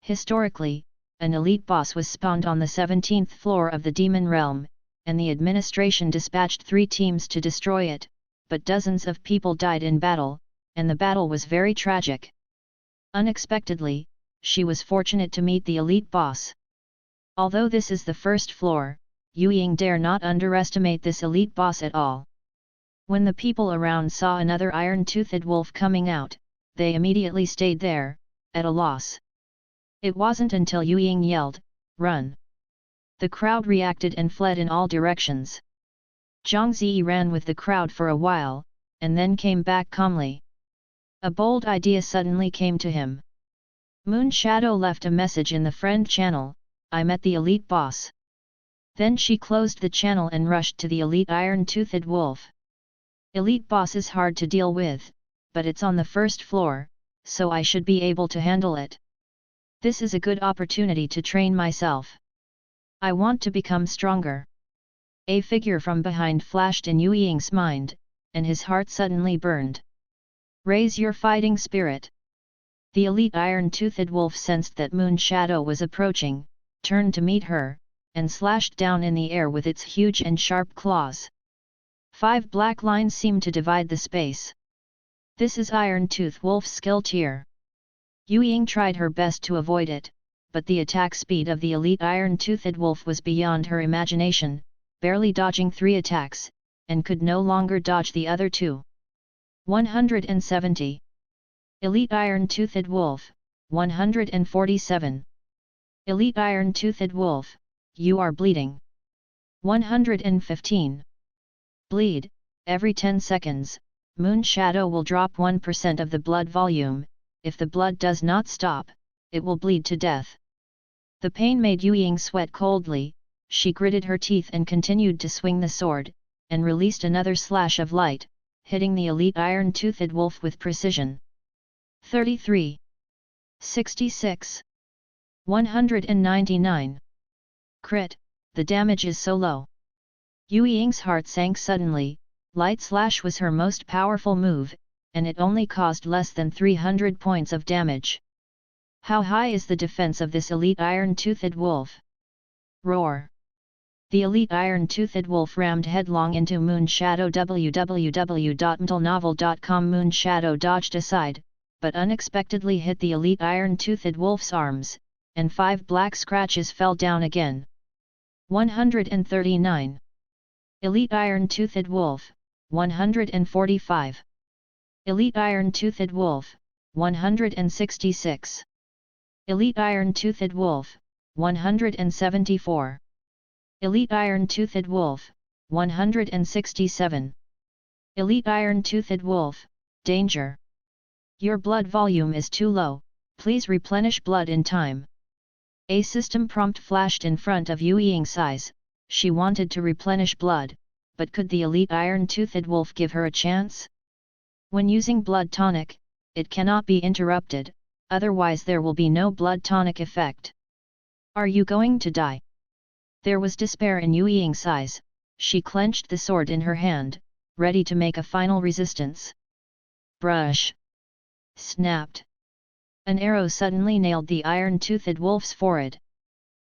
Historically, an elite boss was spawned on the 17th floor of the Demon Realm, and the administration dispatched 3 teams to destroy it, but dozens of people died in battle, and the battle was very tragic. Unexpectedly, she was fortunate to meet the elite boss. Although this is the 1st floor, Yu Ying dare not underestimate this elite boss at all. When the people around saw another iron-toothed wolf coming out, they immediately stayed there, at a loss. It wasn't until Yu Ying yelled, "Run!" The crowd reacted and fled in all directions. Zhang Ziyi ran with the crowd for a while, and then came back calmly. A bold idea suddenly came to him. Moon Shadow left a message in the friend channel, "I met the elite boss." Then she closed the channel and rushed to the elite iron-toothed wolf. Elite boss is hard to deal with, but it's on the first floor, so I should be able to handle it. This is a good opportunity to train myself. I want to become stronger. A figure from behind flashed in Yu Ying's mind, and his heart suddenly burned. Raise your fighting spirit. The elite iron-toothed wolf sensed that Moon Shadow was approaching, turned to meet her, and slashed down in the air with its huge and sharp claws. 5 black lines seemed to divide the space. This is Iron-Tooth Wolf's skill tier. Yu Ying tried her best to avoid it, but the attack speed of the elite Iron-Toothed Wolf was beyond her imagination, barely dodging 3 attacks, and could no longer dodge the other 2. 170. Elite Iron-Toothed Wolf, 147. Elite Iron-Toothed Wolf, you are bleeding. 115. Bleed, every 10 seconds, Moon Shadow will drop 1% of the blood volume. If the blood does not stop, it will bleed to death. The pain made Yu Ying sweat coldly. She gritted her teeth and continued to swing the sword, and released another slash of light, hitting the elite iron-toothed wolf with precision. 33. 66. 199. Crit, the damage is so low. Yu Ying's heart sank suddenly. Light Slash was her most powerful move, and it only caused less than 300 points of damage. How high is the defense of this elite iron-toothed wolf? Roar! The elite iron-toothed wolf rammed headlong into Moon Shadow. www.mtlnovel.com. Moon Shadow dodged aside, but unexpectedly hit the elite iron-toothed wolf's arms, and 5 black scratches fell down again. 139. Elite Iron-Toothed Wolf, 145. Elite Iron-Toothed Wolf, 166. Elite Iron-Toothed Wolf, 174. Elite Iron-Toothed Wolf, 167. Elite Iron-Toothed Wolf, danger. Your blood volume is too low, please replenish blood in time. A system prompt flashed in front of Yu Ying's eyes. She wanted to replenish blood, but could the elite iron-toothed wolf give her a chance? When using blood tonic, it cannot be interrupted, otherwise there will be no blood tonic effect. Are you going to die? There was despair in Yu Ying's eyes. She clenched the sword in her hand, ready to make a final resistance. Brush! Snapped. An arrow suddenly nailed the iron-toothed wolf's forehead.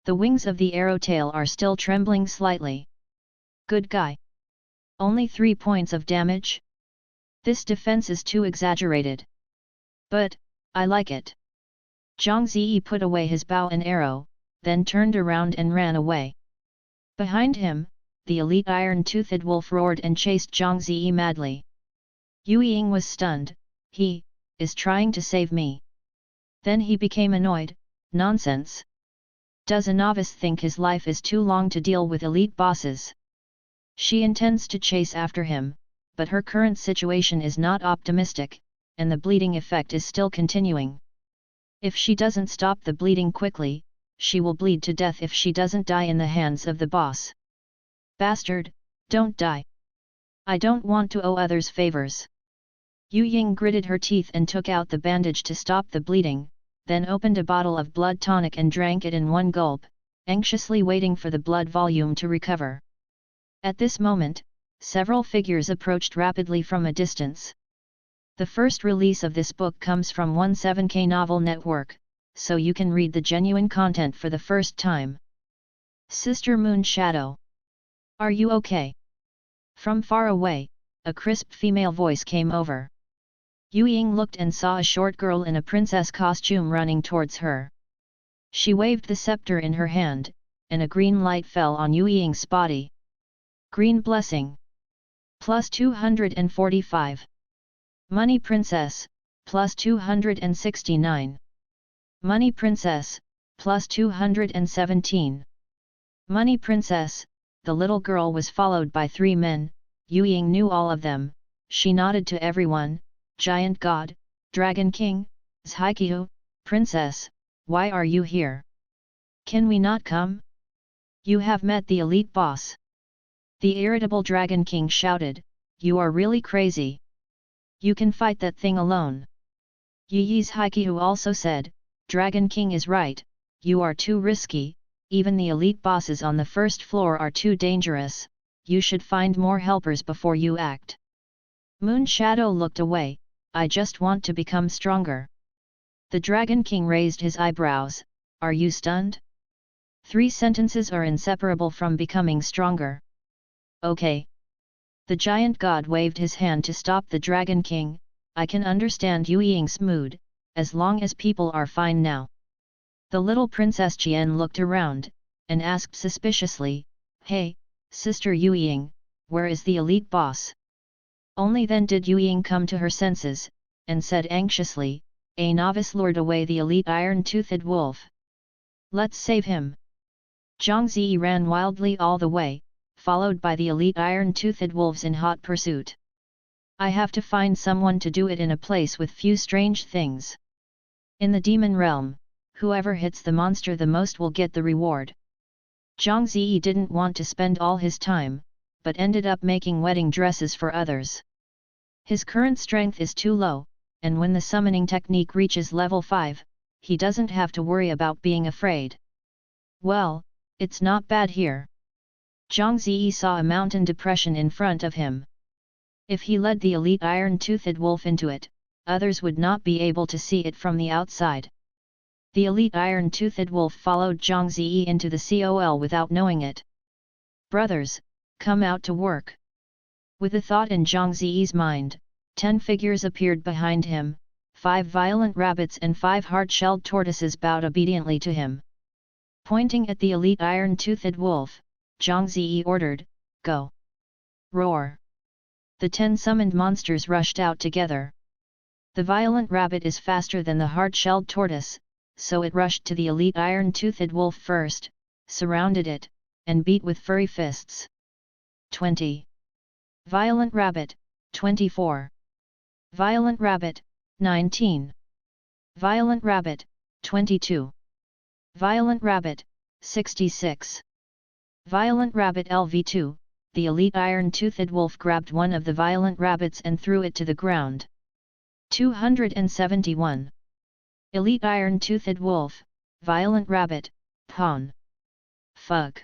The wings of the arrow tail are still trembling slightly. Good guy. Only 3 points of damage? This defense is too exaggerated. But, I like it. Zhang Ziyi put away his bow and arrow, then turned around and ran away. Behind him, the elite iron-toothed wolf roared and chased Zhang Ziyi madly. Yu Ying was stunned. He is trying to save me. Then he became annoyed. Nonsense. Does a novice think his life is too long to deal with elite bosses? She intends to chase after him, but her current situation is not optimistic, and the bleeding effect is still continuing. If she doesn't stop the bleeding quickly, she will bleed to death if she doesn't die in the hands of the boss. Bastard, don't die. I don't want to owe others favors. Yu Ying gritted her teeth and took out the bandage to stop the bleeding, then opened a bottle of blood tonic and drank it in one gulp, anxiously waiting for the blood volume to recover. At this moment, several figures approached rapidly from a distance. The first release of this book comes from 17K Novel Network, so you can read the genuine content for the first time. Sister Moon Shadow. Are you okay? From far away, a crisp female voice came over. Yu Ying looked and saw a short girl in a princess costume running towards her. She waved the scepter in her hand, and a green light fell on Yu Ying's body. Green blessing. Plus 245. Money Princess, plus 269. Money Princess, plus 217. Money Princess. The little girl was followed by 3 men. Yu Ying knew all of them. She nodded to everyone. Giant God, Dragon King, Zhaikyu, Princess, why are you here? Can we not come? You have met the elite boss. The irritable Dragon King shouted, you are really crazy. You can fight that thing alone. Yi Yi's Haikyuu also said, Dragon King is right, you are too risky, even the elite bosses on the first floor are too dangerous, you should find more helpers before you act. Moon Shadow looked away, I just want to become stronger. The Dragon King raised his eyebrows, are you stunned? 3 sentences are inseparable from becoming stronger. Okay. The giant god waved his hand to stop the Dragon King, I can understand Yu Ying's mood, as long as people are fine now. The little Princess Jian looked around, and asked suspiciously, hey, Sister Yu Ying, where is the elite boss? Only then did Yu Ying come to her senses, and said anxiously, a novice lured away the elite iron-toothed wolf. Let's save him. Zhang Ziyi ran wildly all the way, followed by the elite iron-toothed wolves in hot pursuit. I have to find someone to do it in a place with few strange things. In the demon realm, whoever hits the monster the most will get the reward. Zhang Ziyi didn't want to spend all his time, but ended up making wedding dresses for others. His current strength is too low, and when the summoning technique reaches level 5, he doesn't have to worry about being afraid. Well, it's not bad here. Zhang Ziyi saw a mountain depression in front of him. If he led the elite iron-toothed wolf into it, others would not be able to see it from the outside. The elite iron-toothed wolf followed Zhang Ziyi into the COL without knowing it. Brothers, come out to work. With a thought in Zhang Ziyi's mind, 10 figures appeared behind him, 5 violent rabbits and 5 hard-shelled tortoises bowed obediently to him. Pointing at the elite iron-toothed wolf, Zhang Ziyi ordered, go. Roar. The 10 summoned monsters rushed out together. The violent rabbit is faster than the hard-shelled tortoise, so it rushed to the elite iron-toothed wolf first, surrounded it, and beat with furry fists. 20. Violent rabbit, 24. Violent rabbit, 19. Violent rabbit, 22. Violent rabbit, 66. Violent rabbit LV2, the elite iron-toothed wolf grabbed one of the violent rabbits and threw it to the ground. 271. Elite iron-toothed wolf, violent rabbit, pawn. Fuck.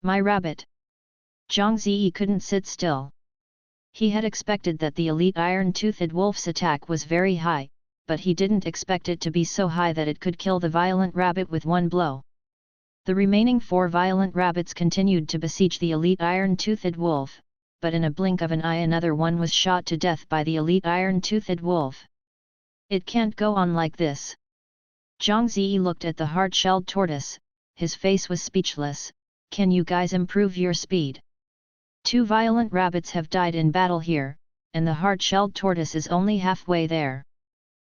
My rabbit. Zhang Ziyi couldn't sit still. He had expected that the elite iron-toothed wolf's attack was very high, but he didn't expect it to be so high that it could kill the violent rabbit with one blow. The remaining 4 violent rabbits continued to besiege the elite iron-toothed wolf, but in a blink of an eye another one was shot to death by the elite iron-toothed wolf. It can't go on like this. Zhang Ziyi looked at the hard-shelled tortoise, his face was speechless, can you guys improve your speed? 2 violent rabbits have died in battle here, and the hard-shelled tortoise is only halfway there.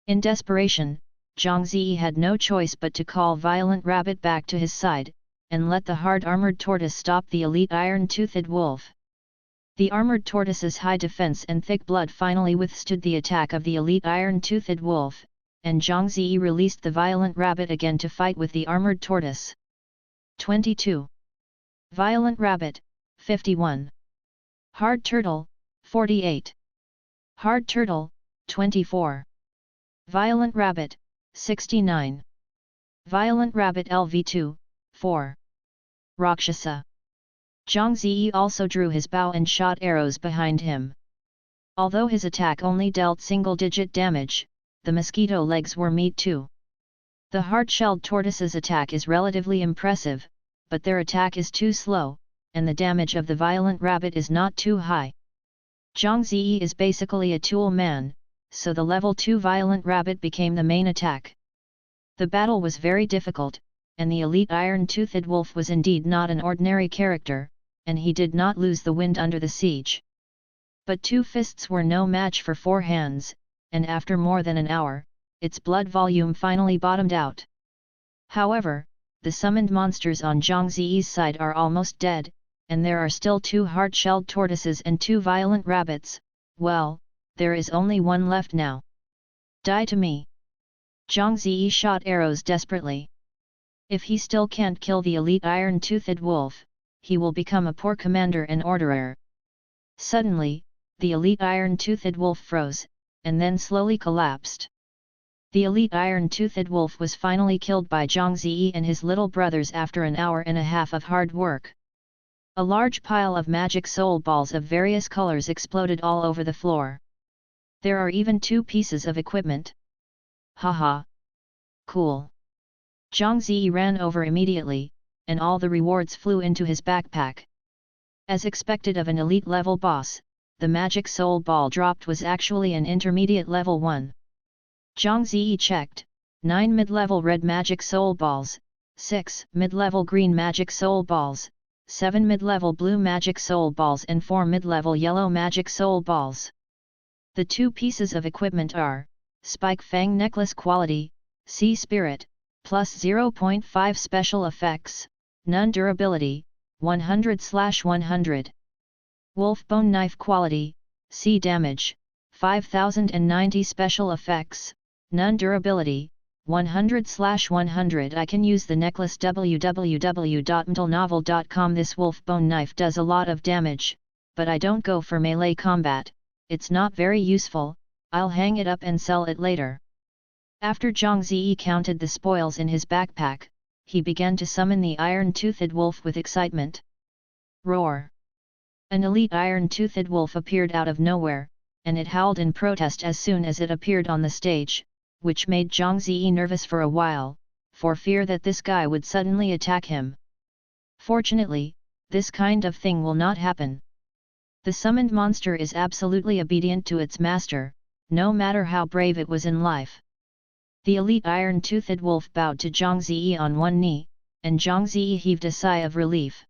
In desperation, Zhang Ziyi had no choice but to call Violent Rabbit back to his side, and let the hard-armored tortoise stop the elite iron-toothed wolf. The armored tortoise's high defense and thick blood finally withstood the attack of the elite iron-toothed wolf, and Zhang Ziyi released the Violent Rabbit again to fight with the armored tortoise. 22. Violent Rabbit, 51. Hard Turtle, 48. Hard Turtle, 24. Violent Rabbit, 69. Violent Rabbit LV2, 4. Rakshasa. Zhang Ziyi also drew his bow and shot arrows behind him. Although his attack only dealt single-digit damage, the mosquito legs were meat too. The hard-shelled tortoise's attack is relatively impressive, but their attack is too slow, and the damage of the violent rabbit is not too high. Zhang Ziyi is basically a tool man, so the level 2 violent rabbit became the main attack. The battle was very difficult, and the elite iron-toothed wolf was indeed not an ordinary character, and he did not lose the wind under the siege. But 2 fists were no match for 4 hands, and after more than an hour, its blood volume finally bottomed out. However, the summoned monsters on Zhang Ziyi's side are almost dead, and there are still 2 hard-shelled tortoises and 2 violent rabbits. Well, there is only one left now. Die to me. Zhang Ziyi shot arrows desperately. If he still can't kill the elite iron-toothed wolf, he will become a poor commander and orderer. Suddenly, the elite iron-toothed wolf froze, and then slowly collapsed. The elite iron-toothed wolf was finally killed by Zhang Ziyi and his little brothers after an hour and a half of hard work. A large pile of magic soul balls of various colors exploded all over the floor. There are even 2 pieces of equipment. Haha! Cool! Zhang Ziyi ran over immediately, and all the rewards flew into his backpack. As expected of an elite level boss, the magic soul ball dropped was actually an intermediate level 1. Zhang Ziyi checked, 9 mid-level red magic soul balls, 6 mid-level green magic soul balls, 7 mid-level blue magic soul balls and 4 mid-level yellow magic soul balls. The 2 pieces of equipment are, Spike Fang Necklace Quality, Sea Spirit, plus 0.5 Special Effects, None Durability, 100/100. Wolf Bone Knife Quality, Sea Damage, 5090 Special Effects, None Durability, 100/100. I can use the necklace www.mtlnovel.com. This wolf bone knife does a lot of damage, but I don't go for melee combat, it's not very useful, I'll hang it up and sell it later. After Zhang Ziyi counted the spoils in his backpack, he began to summon the iron-toothed wolf with excitement. Roar! An elite iron-toothed wolf appeared out of nowhere, and it howled in protest as soon as it appeared on the stage, which made Zhang Ziyi nervous for a while, for fear that this guy would suddenly attack him. Fortunately, this kind of thing will not happen. The summoned monster is absolutely obedient to its master, no matter how brave it was in life. The elite iron-toothed wolf bowed to Zhang Ziyi on one knee, and Zhang Ziyi heaved a sigh of relief.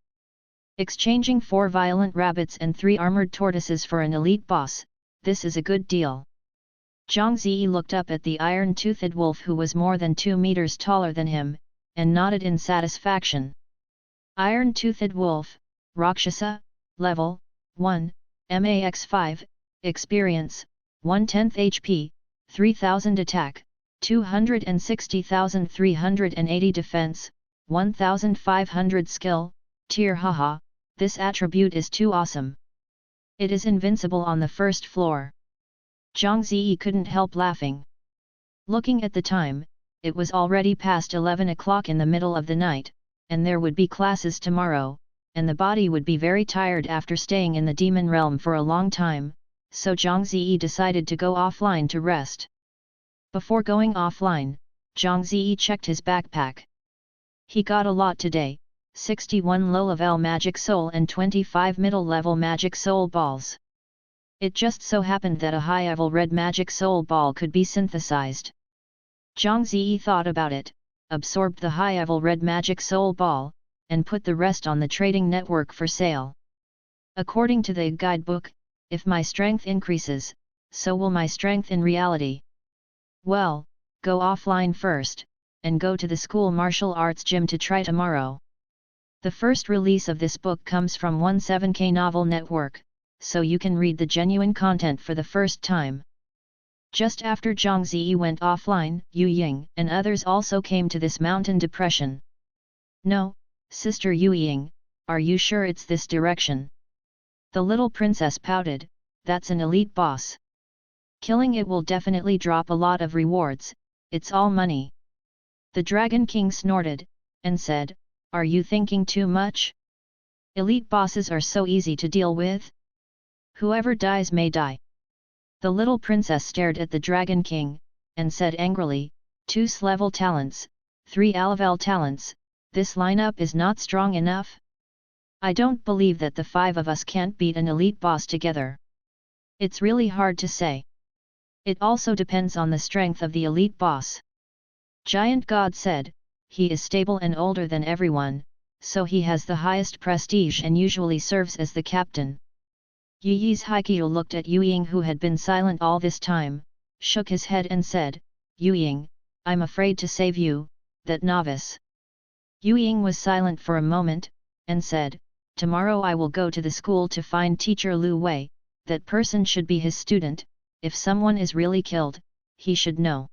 Exchanging 4 violent rabbits and 3 armored tortoises for an elite boss, this is a good deal. Zhang Ziyi looked up at the iron-toothed wolf who was more than 2 meters taller than him, and nodded in satisfaction. Iron-toothed wolf, Rakshasa, Level 1, Max 5, Experience, 1/10 HP, 3000 Attack, 260,380 Defense, 1500 Skill, Tier. Haha, this attribute is too awesome. It is invincible on the first floor. Zhang Ziyi couldn't help laughing. Looking at the time, it was already past 11 o'clock in the middle of the night, and there would be classes tomorrow, and the body would be very tired after staying in the demon realm for a long time, so Zhang Ziyi decided to go offline to rest. Before going offline, Zhang Ziyi checked his backpack. He got a lot today, 61 low-level magic soul and 25 middle-level magic soul balls. It just so happened that a high-level red magic soul ball could be synthesized. Zhang Ziyi thought about it, absorbed the high-level red magic soul ball, and put the rest on the trading network for sale. According to the guidebook, if my strength increases, so will my strength in reality. Well, go offline first, and go to the school martial arts gym to try tomorrow. The first release of this book comes from 17K Novel Network, so you can read the genuine content for the first time. Just after Zhang Ziyi went offline, Yu Ying and others also came to this mountain depression. No, Sister Yu Ying, are you sure it's this direction? The little princess pouted, that's an elite boss. Killing it will definitely drop a lot of rewards, it's all money. The Dragon King snorted, and said, are you thinking too much? Elite bosses are so easy to deal with. Whoever dies may die. The little princess stared at the Dragon King, and said angrily, 2 level talents, 3 level talents, this lineup is not strong enough? I don't believe that the 5 of us can't beat an elite boss together. It's really hard to say. It also depends on the strength of the elite boss. Giant God said, he is stable and older than everyone, so he has the highest prestige and usually serves as the captain. Yi Yi's Haikyo looked at Yu Ying, who had been silent all this time, shook his head and said, Yu Ying, I'm afraid to save you, that novice. Yu Ying was silent for a moment, and said, tomorrow I will go to the school to find teacher Lu Wei, that person should be his student, if someone is really killed, he should know.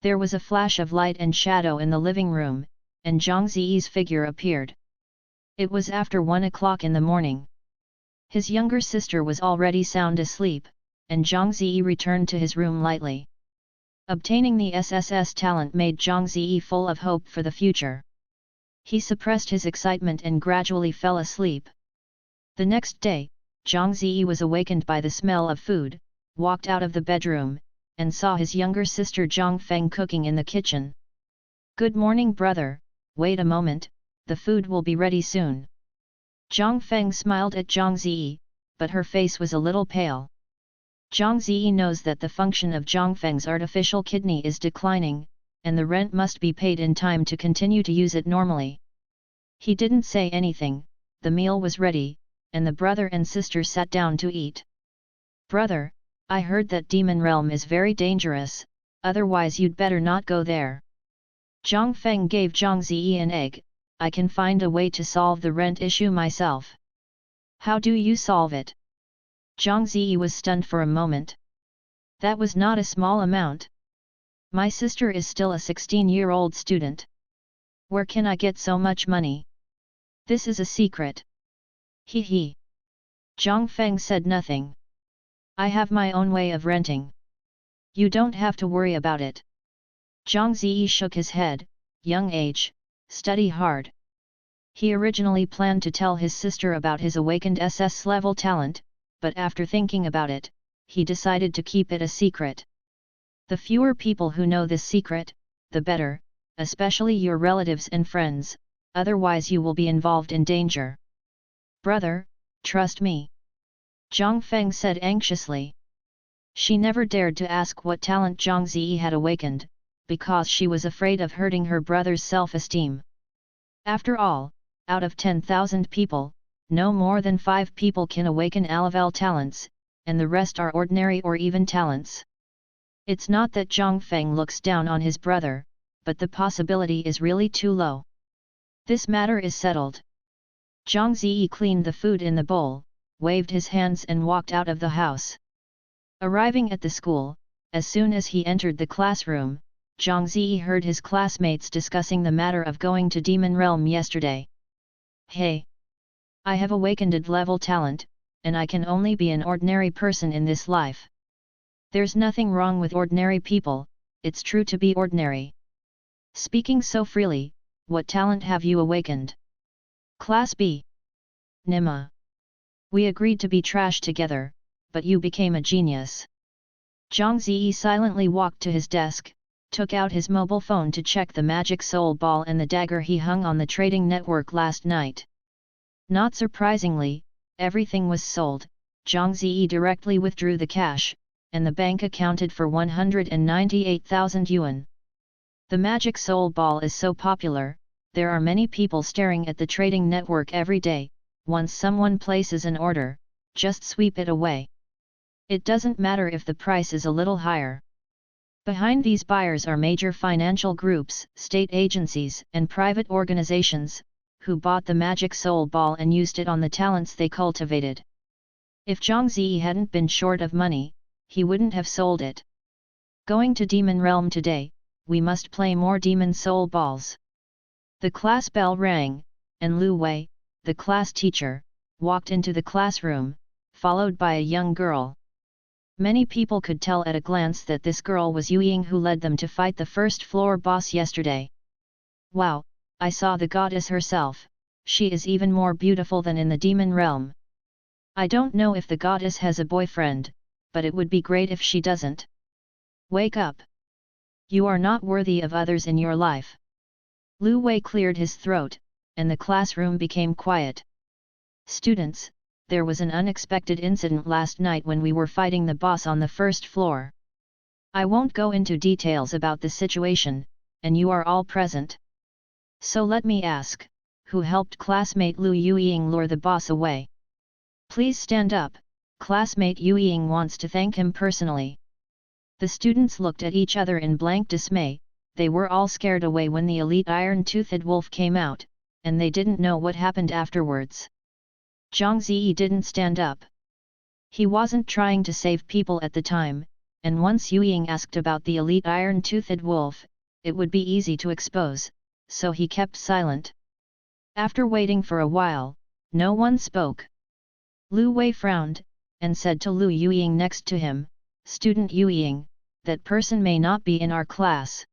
There was a flash of light and shadow in the living room, and Zhang Ziyi's figure appeared. It was after 1 o'clock in the morning. His younger sister was already sound asleep, and Zhang Ziyi returned to his room lightly. Obtaining the SSS talent made Zhang Ziyi full of hope for the future. He suppressed his excitement and gradually fell asleep. The next day, Zhang Ziyi was awakened by the smell of food, walked out of the bedroom, and saw his younger sister Zhang Feng cooking in the kitchen. "Good morning, brother, wait a moment, the food will be ready soon." Zhang Feng smiled at Zhang Ziyi, but her face was a little pale. Zhang Ziyi knows that the function of Zhang Feng's artificial kidney is declining, and the rent must be paid in time to continue to use it normally. He didn't say anything. The meal was ready, and the brother and sister sat down to eat. "Brother, I heard that demon realm is very dangerous, otherwise you'd better not go there." Zhang Feng gave Zhang Ziyi an egg. "I can find a way to solve the rent issue myself." "How do you solve it?" Zhang Ziyi was stunned for a moment. That was not a small amount. "My sister is still a 16-year-old student. Where can I get so much money? This is a secret." "He he." Zhang Feng said nothing. "I have my own way of renting. You don't have to worry about it." Zhang Ziyi shook his head. Young age, study hard. He originally planned to tell his sister about his awakened SS level talent, but after thinking about it, he decided to keep it a secret. The fewer people who know this secret, the better, especially your relatives and friends, otherwise you will be involved in danger. "Brother, trust me," Zhang Feng said anxiously. She never dared to ask what talent Zhang Ziyi had awakened, because she was afraid of hurting her brother's self-esteem. After all, out of 10,000 people, no more than 5 people can awaken A-level talents, and the rest are ordinary or even talents. It's not that Zhang Feng looks down on his brother, but the possibility is really too low. This matter is settled. Zhang Ziyi cleaned the food in the bowl, waved his hands and walked out of the house. Arriving at the school, as soon as he entered the classroom, Zhang Ziyi heard his classmates discussing the matter of going to Demon Realm yesterday. "Hey! I have awakened level talent, and I can only be an ordinary person in this life. There's nothing wrong with ordinary people, it's true to be ordinary. Speaking so freely, what talent have you awakened?" "Class B. Nima. We agreed to be trash together, but you became a genius." Zhang Ziyi silently walked to his desk, took out his mobile phone to check the magic soul ball and the dagger he hung on the trading network last night. Not surprisingly, everything was sold. Zhang Ziyi directly withdrew the cash, and the bank accounted for 198,000 yuan. The magic soul ball is so popular, there are many people staring at the trading network every day. Once someone places an order, just sweep it away. It doesn't matter if the price is a little higher. Behind these buyers are major financial groups, state agencies, and private organizations, who bought the magic soul ball and used it on the talents they cultivated. If Zhang Ziyi hadn't been short of money, he wouldn't have sold it. "Going to Demon Realm today, we must play more demon soul balls." The class bell rang, and Lu Wei, the class teacher, walked into the classroom, followed by a young girl. Many people could tell at a glance that this girl was Yu Ying, who led them to fight the first floor boss yesterday. "Wow, I saw the goddess herself, she is even more beautiful than in the demon realm. I don't know if the goddess has a boyfriend, but it would be great if she doesn't. Wake up! You are not worthy of others in your life." Lu Wei cleared his throat, and the classroom became quiet. "Students, there was an unexpected incident last night when we were fighting the boss on the first floor. I won't go into details about the situation, and you are all present. So let me ask, who helped classmate Lu Yuying lure the boss away? Please stand up, classmate Yuying wants to thank him personally." The students looked at each other in blank dismay. They were all scared away when the elite iron-toothed wolf came out, and they didn't know what happened afterwards. Zhang Ziyi didn't stand up. He wasn't trying to save people at the time, and once Yuying asked about the elite iron-toothed wolf, it would be easy to expose, so he kept silent. After waiting for a while, no one spoke. Lu Wei frowned, and said to Lu Yuying next to him, "Student Yuying, that person may not be in our class."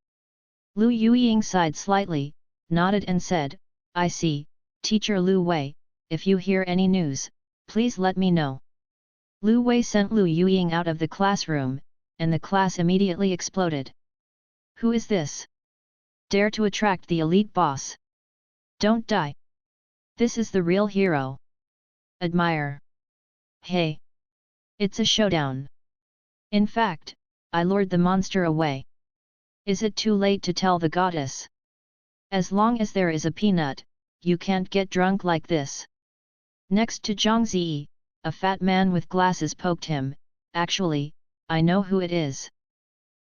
Lu Yuying sighed slightly, nodded and said, "I see, Teacher Lu Wei, if you hear any news, please let me know." Lu Wei sent Lu Yuying out of the classroom, and the class immediately exploded. "Who is this? Dare to attract the elite boss? Don't die! This is the real hero. Admire! Hey! It's a showdown! In fact, I lured the monster away. Is it too late to tell the goddess? As long as there is a peanut, you can't get drunk like this." Next to Zhang Ziyi, a fat man with glasses poked him, "Actually, I know who it is.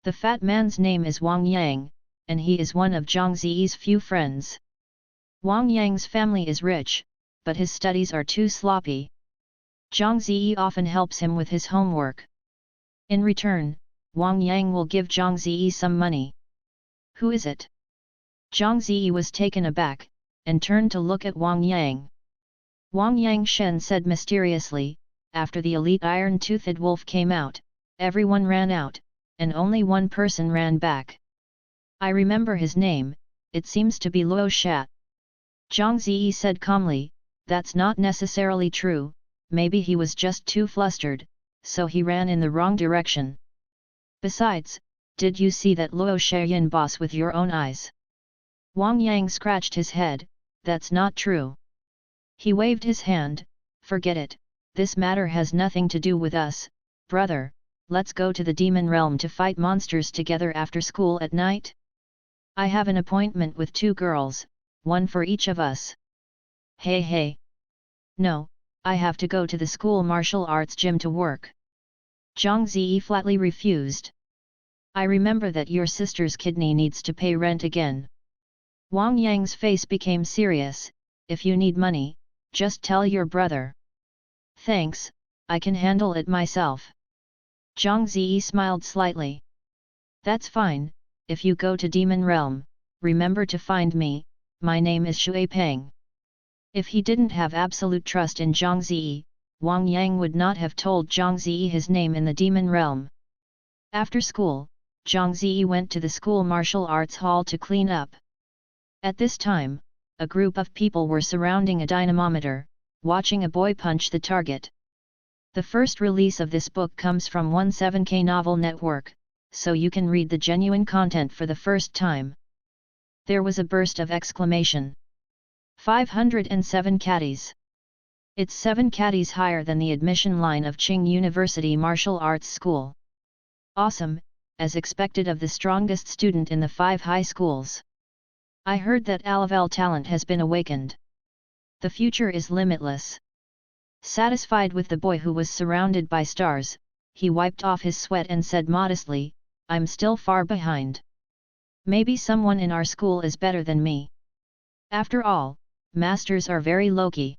The fat man's name is Wang Yang, and he is one of Zhang Ziyi's few friends. Wang Yang's family is rich, but his studies are too sloppy. Zhang Ziyi often helps him with his homework. In return, Wang Yang will give Zhang Ziyi some money." "Who is it?" Zhang Ziyi was taken aback, and turned to look at Wang Yang. Wang Yang Shen said mysteriously, "After the elite iron-toothed wolf came out, everyone ran out, and only one person ran back. I remember his name, it seems to be Luo Shat." Zhang Ziyi said calmly, "That's not necessarily true, maybe he was just too flustered, so he ran in the wrong direction. Besides, did you see that Luo Shayin boss with your own eyes?" Wang Yang scratched his head, "That's not true." He waved his hand, "Forget it, this matter has nothing to do with us, brother, let's go to the demon realm to fight monsters together after school at night? I have an appointment with 2 girls, one for each of us." Hey! No, I have to go to the school martial arts gym to work." Zhang Ziyi flatly refused. "I remember that your sister's kidney needs to pay rent again." Wang Yang's face became serious, "If you need money, just tell your brother." "Thanks, I can handle it myself." Zhang Ziyi smiled slightly. "That's fine, if you go to Demon Realm, remember to find me, my name is Shui Peng." If he didn't have absolute trust in Zhang Ziyi, Wang Yang would not have told Zhang Ziyi his name in the Demon Realm. After school, Zhang Ziyi went to the school martial arts hall to clean up. At this time, a group of people were surrounding a dynamometer, watching a boy punch the target. The first release of this book comes from 17K Novel Network, so you can read the genuine content for the first time. There was a burst of exclamation. 507 caddies. It's 7 caddies higher than the admission line of Qing University Martial Arts School. Awesome, as expected of the strongest student in the 5 high schools. I heard that Alavel talent has been awakened. The future is limitless. Satisfied with the boy who was surrounded by stars, he wiped off his sweat and said modestly, "I'm still far behind. Maybe someone in our school is better than me. After all, masters are very low-key.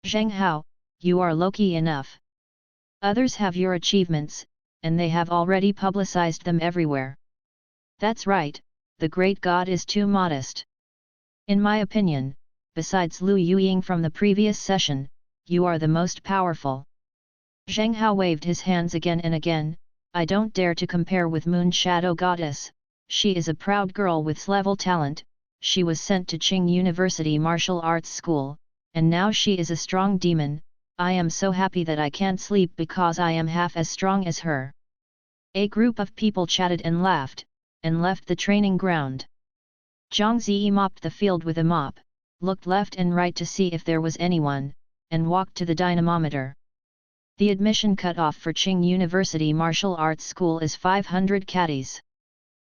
Zheng Hao, you are low-key enough. Others have your achievements, and they have already publicized them everywhere. That's right, the great god is too modest. In my opinion, besides Lu Yuying from the previous session, you are the most powerful." Zheng Hao waved his hands again and again, "I don't dare to compare with Moon Shadow Goddess, she is a proud girl with level talent, she was sent to Qing University Martial Arts School, and now she is a strong demon, I am so happy that I can't sleep because I am half as strong as her." A group of people chatted and laughed, and left the training ground. Zhang Ziyi mopped the field with a mop, looked left and right to see if there was anyone, and walked to the dynamometer. The admission cutoff for Qing University Martial Arts School is 500 caddies.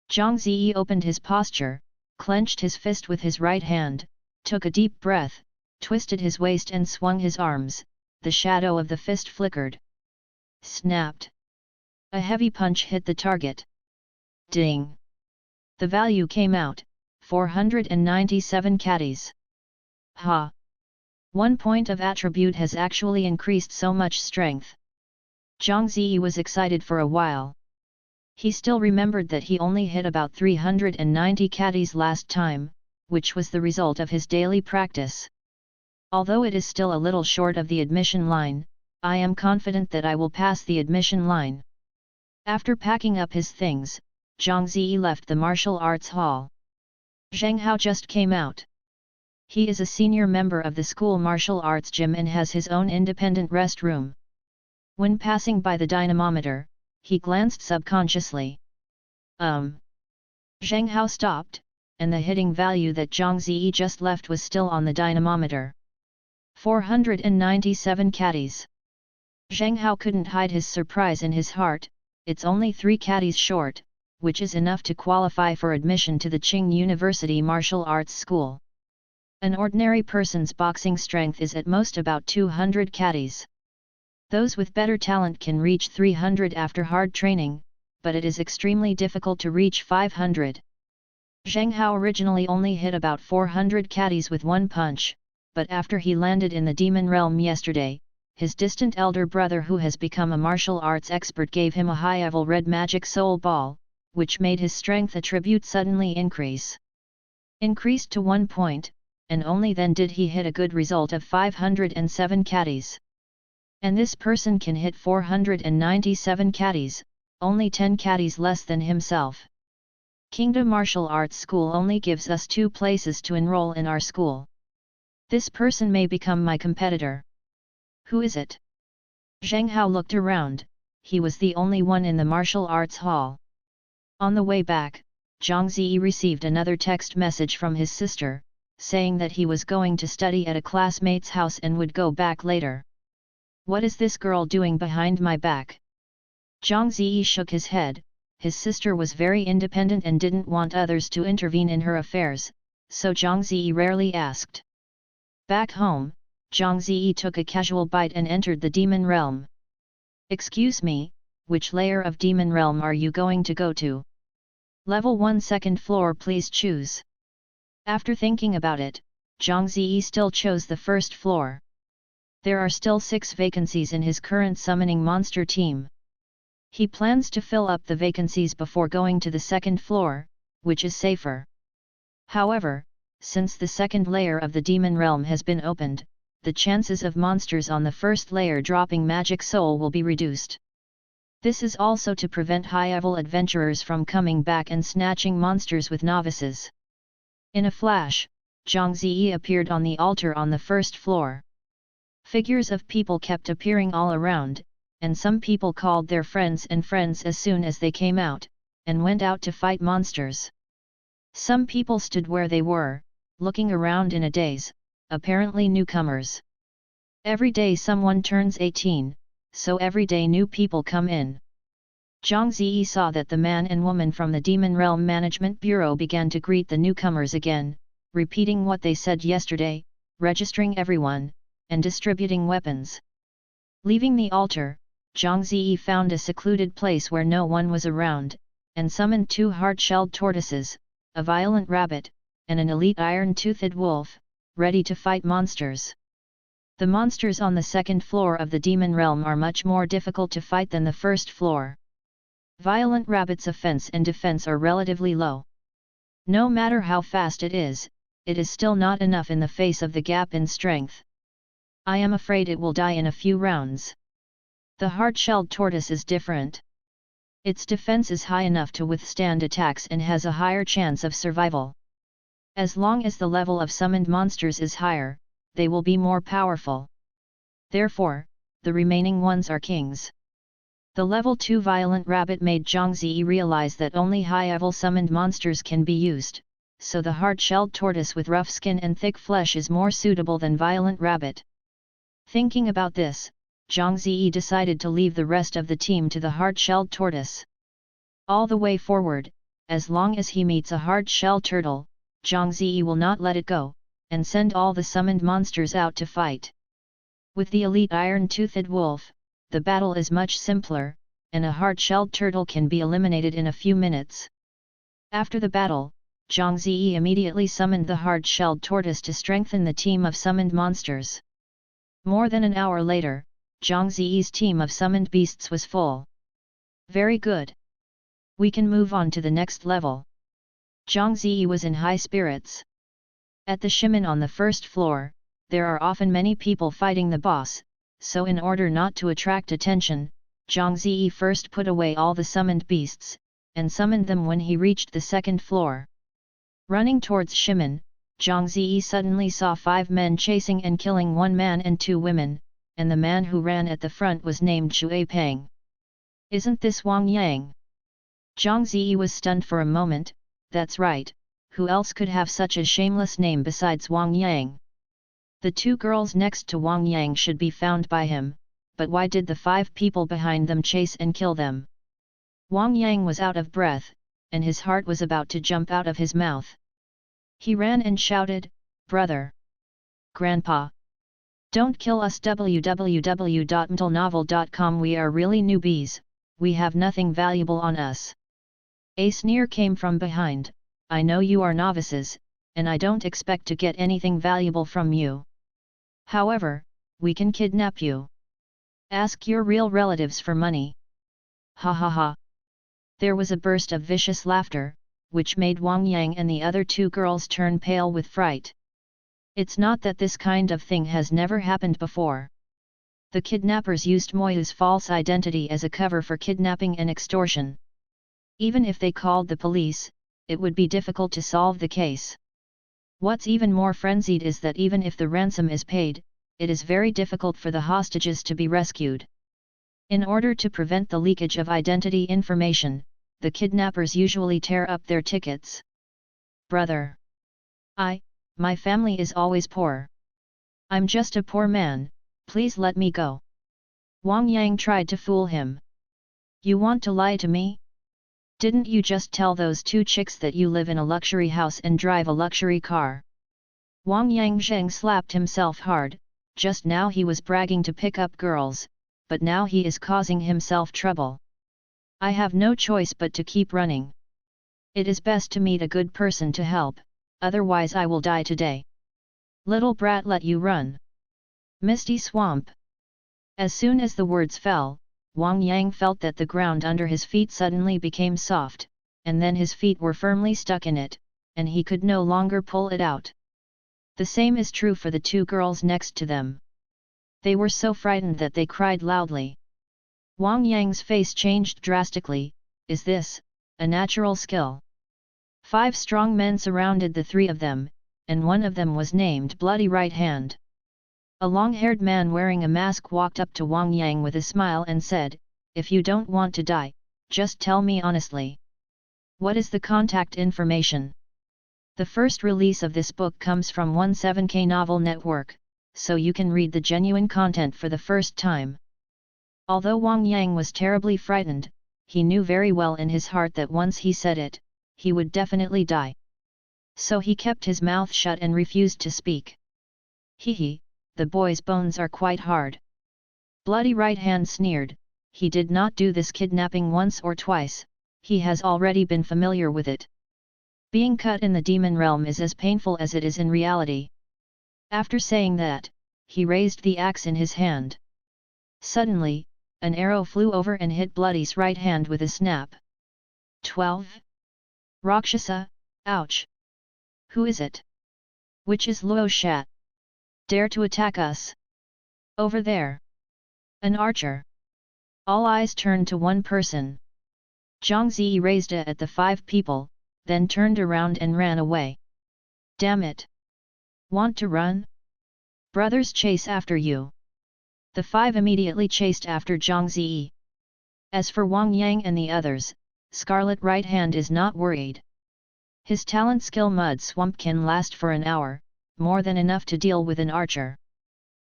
Zhang Ziyi opened his posture, clenched his fist with his right hand, took a deep breath, twisted his waist and swung his arms, the shadow of the fist flickered. Snapped. A heavy punch hit the target. Ding! The value came out, 497 caddies. Ha! 1 point of attribute has actually increased so much strength. Zhang Ziyi was excited for a while. He still remembered that he only hit about 390 caddies last time, which was the result of his daily practice. Although it is still a little short of the admission line, I am confident that I will pass the admission line. After packing up his things, Zhang Ziyi left the martial arts hall. Zheng Hao just came out. He is a senior member of the school martial arts gym and has his own independent rest room. When passing by the dynamometer, he glanced subconsciously. Zheng Hao stopped, and the hitting value that Zhang Ziyi just left was still on the dynamometer. 497 caddies. Zheng Hao couldn't hide his surprise in his heart. It's only 3 caddies short, which is enough to qualify for admission to the Qing University Martial Arts School. An ordinary person's boxing strength is at most about 200 caddies. Those with better talent can reach 300 after hard training, but it is extremely difficult to reach 500. Zheng Hao originally only hit about 400 caddies with one punch, but after he landed in the demon realm yesterday, his distant elder brother who has become a martial arts expert gave him a high-level red magic soul ball, which made his strength attribute suddenly increased to 1 point, and only then did he hit a good result of 507 caddies. And this person can hit 497 caddies, only 10 caddies less than himself. Kingdom Martial Arts School only gives us 2 places to enroll in our school. This person may become my competitor. Who is it? Zheng Hao looked around. He was the only one in the martial arts hall. On the way back, Zhang Ziyi received another text message from his sister, saying that he was going to study at a classmate's house and would go back later. What is this girl doing behind my back? Zhang Ziyi shook his head. His sister was very independent and didn't want others to intervene in her affairs, so Zhang Ziyi rarely asked. Back home, Zhang Ziyi took a casual bite and entered the demon realm. Excuse me, which layer of demon realm are you going to go to? Level 1 second floor, please choose. After thinking about it, Zhang Ziyi still chose the first floor. There are still 6 vacancies in his current summoning monster team. He plans to fill up the vacancies before going to the second floor, which is safer. However, since the second layer of the demon realm has been opened, the chances of monsters on the first layer dropping magic soul will be reduced. This is also to prevent high-level adventurers from coming back and snatching monsters with novices. In a flash, Zhang Ziyi appeared on the altar on the first floor. Figures of people kept appearing all around, and some people called their friends as soon as they came out, and went out to fight monsters. Some people stood where they were, looking around in a daze, apparently newcomers. Every day someone turns 18, so every day new people come in. Zhang Ziyi saw that the man and woman from the Demon Realm Management Bureau began to greet the newcomers again, repeating what they said yesterday, registering everyone, and distributing weapons. Leaving the altar, Zhang Ziyi found a secluded place where no one was around, and summoned 2 hard-shelled tortoises, a violent rabbit, and an elite iron-toothed wolf, ready to fight monsters. The monsters on the second floor of the demon realm are much more difficult to fight than the first floor. Violent rabbit's offense and defense are relatively low. No matter how fast it is still not enough in the face of the gap in strength. I am afraid it will die in a few rounds. The hard-shelled tortoise is different. Its defense is high enough to withstand attacks and has a higher chance of survival. As long as the level of summoned monsters is higher, they will be more powerful. Therefore, the remaining ones are kings. The level 2 violent rabbit made Zhang Ziyi realize that only high-level summoned monsters can be used, so the hard-shelled tortoise with rough skin and thick flesh is more suitable than violent rabbit. Thinking about this, Zhang Ziyi decided to leave the rest of the team to the hard-shelled tortoise. All the way forward, as long as he meets a hard-shelled turtle, Zhang Ziyi will not let it go, and send all the summoned monsters out to fight. With the elite iron-toothed wolf, the battle is much simpler, and a hard-shelled turtle can be eliminated in a few minutes. After the battle, Zhang Ziyi immediately summoned the hard-shelled tortoise to strengthen the team of summoned monsters. More than an hour later, Zhang Ziyi's team of summoned beasts was full. Very good. We can move on to the next level. Zhang Ziyi was in high spirits. At the Shimin on the first floor, there are often many people fighting the boss, so in order not to attract attention, Zhang Ziyi first put away all the summoned beasts, and summoned them when he reached the second floor. Running towards Shimin, Zhang Ziyi suddenly saw 5 men chasing and killing 1 man and 2 women, and the man who ran at the front was named Shui Peng. Isn't this Wang Yang? Zhang Ziyi was stunned for a moment. That's right, who else could have such a shameless name besides Wang Yang? The 2 girls next to Wang Yang should be found by him, but why did the 5 people behind them chase and kill them? Wang Yang was out of breath, and his heart was about to jump out of his mouth. He ran and shouted, "Brother! Grandpa! Don't kill us! www.mtlnovel.com. We are really newbies, we have nothing valuable on us." A sneer came from behind. "I know you are novices, and I don't expect to get anything valuable from you. However, we can kidnap you. Ask your real relatives for money." Ha ha ha. There was a burst of vicious laughter, which made Wang Yang and the other 2 girls turn pale with fright. It's not that this kind of thing has never happened before. The kidnappers used Moyu's false identity as a cover for kidnapping and extortion. Even if they called the police, it would be difficult to solve the case. What's even more frenzied is that even if the ransom is paid, it is very difficult for the hostages to be rescued. In order to prevent the leakage of identity information, the kidnappers usually tear up their tickets. "Brother! My family is always poor. I'm just a poor man, please let me go." Wang Yang tried to fool him. "You want to lie to me? Didn't you just tell those 2 chicks that you live in a luxury house and drive a luxury car?" Wang Yang Zheng slapped himself hard. Just now he was bragging to pick up girls, but now he is causing himself trouble. "I have no choice but to keep running. It is best to meet a good person to help, otherwise I will die today." "Little brat, let you run. Misty swamp." As soon as the words fell, Wang Yang felt that the ground under his feet suddenly became soft, and then his feet were firmly stuck in it, and he could no longer pull it out. The same is true for the 2 girls next to them. They were so frightened that they cried loudly. Wang Yang's face changed drastically. Is this a natural skill? 5 strong men surrounded the 3 of them, and one of them was named Bloody Right Hand. A long-haired man wearing a mask walked up to Wang Yang with a smile and said, "If you don't want to die, just tell me honestly. What is the contact information?" The first release of this book comes from 17K Novel Network, so you can read the genuine content for the first time. Although Wang Yang was terribly frightened, he knew very well in his heart that once he said it, he would definitely die. So he kept his mouth shut and refused to speak. "Hee, the boy's bones are quite hard." Bloody Right Hand sneered. "He did not do this kidnapping once or twice, he has already been familiar with it. Being cut in the demon realm is as painful as it is in reality." After saying that, he raised the axe in his hand. Suddenly, an arrow flew over and hit Bloody's right hand with a snap. 12. Rakshasa, ouch! Who is it? Which is Luo Shat? Dare to attack us? Over there! An archer! All eyes turned to one person. Zhang Ziyi raised it at the 5 people, then turned around and ran away. "Damn it! Want to run? Brothers, chase after you!" The 5 immediately chased after Zhang Ziyi. As for Wang Yang and the others, Scarlet Right Hand is not worried. His talent skill Mud Swamp can last for an hour, more than enough to deal with an archer.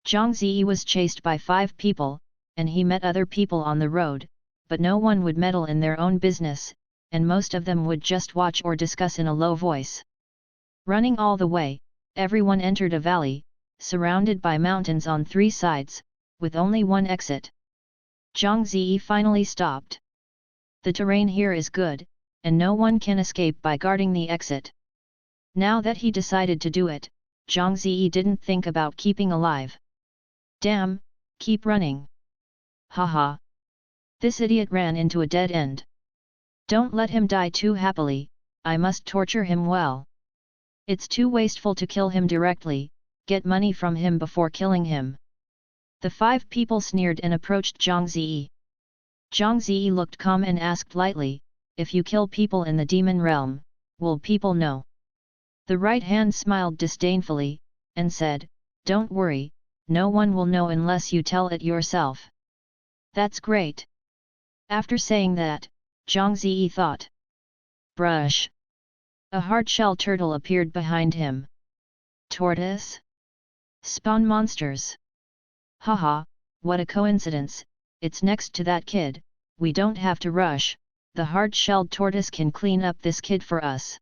Zhang Ziyi was chased by 5 people, and he met other people on the road, but no one would meddle in their own business, and most of them would just watch or discuss in a low voice. Running all the way, everyone entered a valley, surrounded by mountains on 3 sides, with only one exit. Zhang Ziyi finally stopped. The terrain here is good, and no one can escape by guarding the exit. Now that he decided to do it, Zhang Ziyi didn't think about keeping alive. "Damn, keep running." Haha. This idiot ran into a dead end. Don't let him die too happily, I must torture him well. It's too wasteful to kill him directly, get money from him before killing him. The 5 people sneered and approached Zhang Ziyi. Zhang Ziyi looked calm and asked lightly, if you kill people in the demon realm, will people know? The right hand smiled disdainfully, and said, don't worry, no one will know unless you tell it yourself. That's great. After saying that, Zhang Ziyi thought. Brush. A hard-shell turtle appeared behind him. Tortoise? Spawn monsters. Haha, what a coincidence, it's next to that kid, we don't have to rush, the hard-shelled tortoise can clean up this kid for us.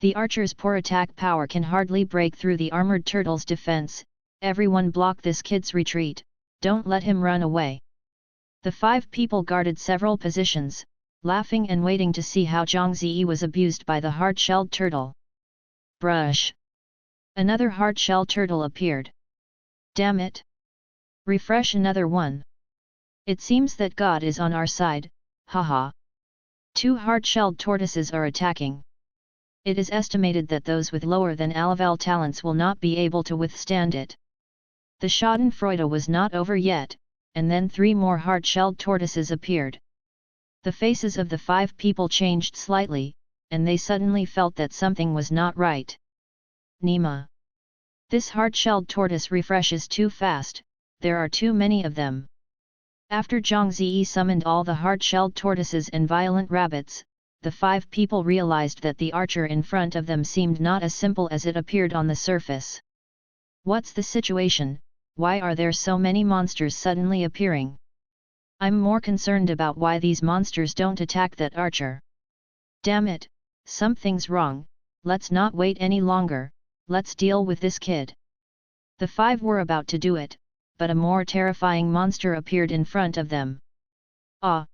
The archer's poor attack power can hardly break through the armored turtle's defense, everyone block this kid's retreat, don't let him run away. The 5 people guarded several positions, laughing and waiting to see how Zhang Ziyi was abused by the hard-shelled turtle. Brush. Another hard-shell turtle appeared. Damn it! Refresh another one. It seems that God is on our side, haha. 2 hard-shelled tortoises are attacking. It is estimated that those with lower than A-level talents will not be able to withstand it. The schadenfreude was not over yet, and then 3 more hard-shelled tortoises appeared. The faces of the 5 people changed slightly, and they suddenly felt that something was not right. Nima. This hard-shelled tortoise refreshes too fast, there are too many of them. After Zhang Ziyi summoned all the hard-shelled tortoises and violent rabbits, the 5 people realized that the archer in front of them seemed not as simple as it appeared on the surface. What's the situation, why are there so many monsters suddenly appearing? I'm more concerned about why these monsters don't attack that archer. Damn it, something's wrong, let's not wait any longer, let's deal with this kid. The 5 were about to do it, but a more terrifying monster appeared in front of them. Ah!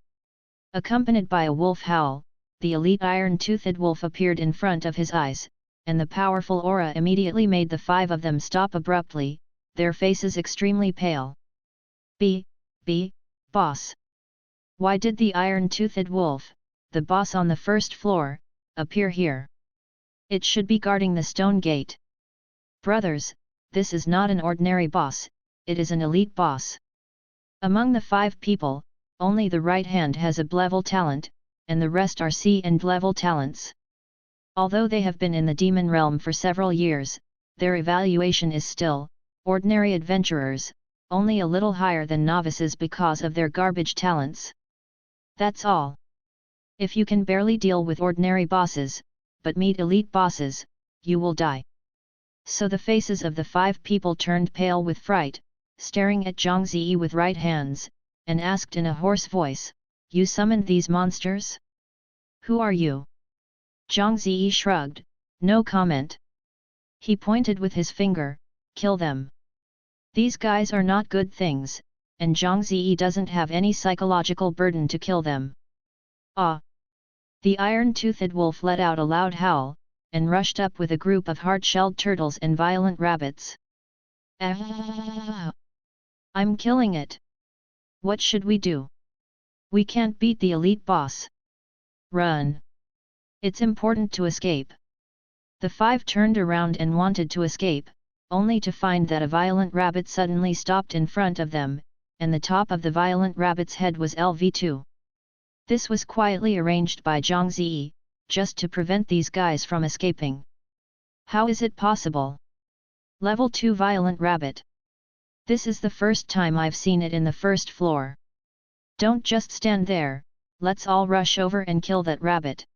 Accompanied by a wolf howl, the elite iron-toothed wolf appeared in front of his eyes, and the powerful aura immediately made the 5 of them stop abruptly, their faces extremely pale. Boss! Why did the iron-toothed wolf, the boss on the first floor, appear here? It should be guarding the stone gate. Brothers, this is not an ordinary boss, it is an elite boss. Among the 5 people, only the right hand has a B-level talent, and the rest are C and D-level talents. Although they have been in the demon realm for several years, their evaluation is still, ordinary adventurers, only a little higher than novices because of their garbage talents. That's all. If you can barely deal with ordinary bosses, but meet elite bosses, you will die. So the faces of the 5 people turned pale with fright, staring at Zhang Ziyi with right hands, and asked in a hoarse voice, you summoned these monsters? Who are you? Zhang Ziyi shrugged, no comment. He pointed with his finger, kill them. These guys are not good things, and Zhang Ziyi doesn't have any psychological burden to kill them. Ah! The iron-toothed wolf let out a loud howl, and rushed up with a group of hard-shelled turtles and violent rabbits. Ah! I'm killing it! What should we do? We can't beat the elite boss. Run! It's important to escape. The 5 turned around and wanted to escape, only to find that a violent rabbit suddenly stopped in front of them, and the top of the violent rabbit's head was LV2. This was quietly arranged by Zhang Ziyi, just to prevent these guys from escaping. How is it possible? Level 2 violent rabbit. This is the first time I've seen it in the first floor. Don't just stand there, let's all rush over and kill that rabbit.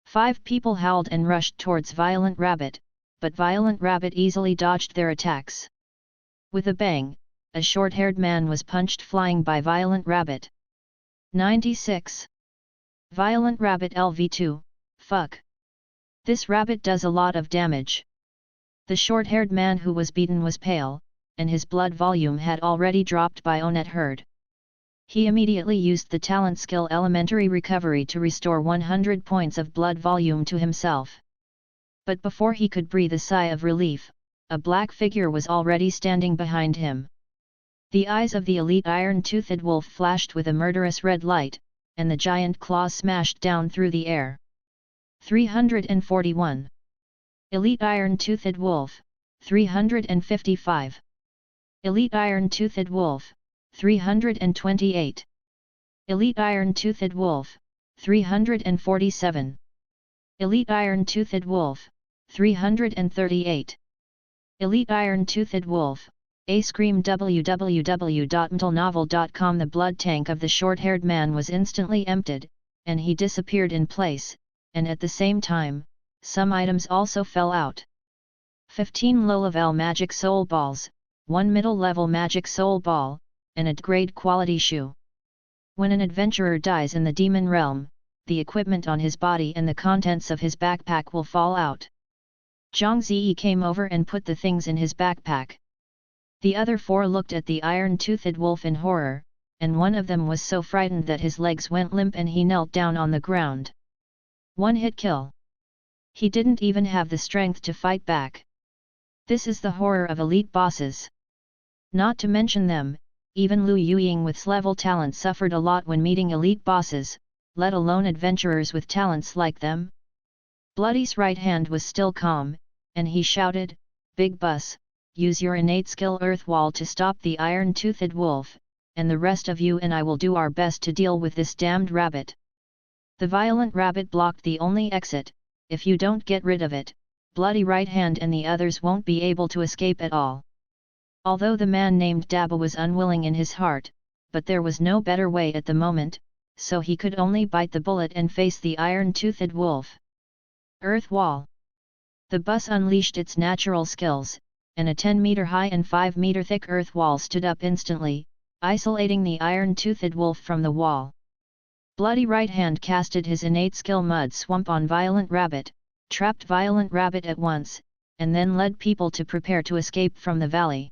5 people howled and rushed towards Violent Rabbit, but Violent Rabbit easily dodged their attacks. With a bang, a short-haired man was punched flying by Violent Rabbit. 96. Violent Rabbit LV2, fuck. This rabbit does a lot of damage. The short-haired man who was beaten was pale, and his blood volume had already dropped by Onet Herd. He immediately used the talent skill Elementary Recovery to restore 100 points of blood volume to himself. But before he could breathe a sigh of relief, a black figure was already standing behind him. The eyes of the elite iron-toothed wolf flashed with a murderous red light, and the giant claws smashed down through the air. 341. Elite Iron-Toothed Wolf, 355. Elite Iron-Toothed Wolf, 328. Elite Iron-Toothed Wolf, 347. Elite Iron-Toothed Wolf, 338. Elite Iron-Toothed Wolf, A scream. www.mtlnovel.com. The blood tank of the short-haired man was instantly emptied, and he disappeared in place, and at the same time, some items also fell out. 15 low-level magic soul balls, 1 middle-level magic soul ball, and a grade quality shoe. When an adventurer dies in the demon realm, the equipment on his body and the contents of his backpack will fall out. Zhang Ziyi came over and put the things in his backpack. The other four looked at the iron-toothed wolf in horror, and one of them was so frightened that his legs went limp and he knelt down on the ground. One hit kill. He didn't even have the strength to fight back. This is the horror of elite bosses. Not to mention them, even Lu Yuying with level talent suffered a lot when meeting elite bosses, let alone adventurers with talents like them. Bloody's right hand was still calm, and he shouted, "Big Bus, use your innate skill Earth Wall to stop the iron-toothed wolf, and the rest of you and I will do our best to deal with this damned rabbit." The violent rabbit blocked the only exit. If you don't get rid of it, Bloody Right Hand and the others won't be able to escape at all. Although the man named Daba was unwilling in his heart, but there was no better way at the moment, so he could only bite the bullet and face the iron-toothed wolf. Earth Wall. The bus unleashed its natural skills, and a 10-meter high and 5-meter thick earth wall stood up instantly, isolating the iron-toothed wolf from the wall. Bloody Right Hand casted his innate skill Mud Swamp on Violent Rabbit, trapped Violent Rabbit at once, and then led people to prepare to escape from the valley.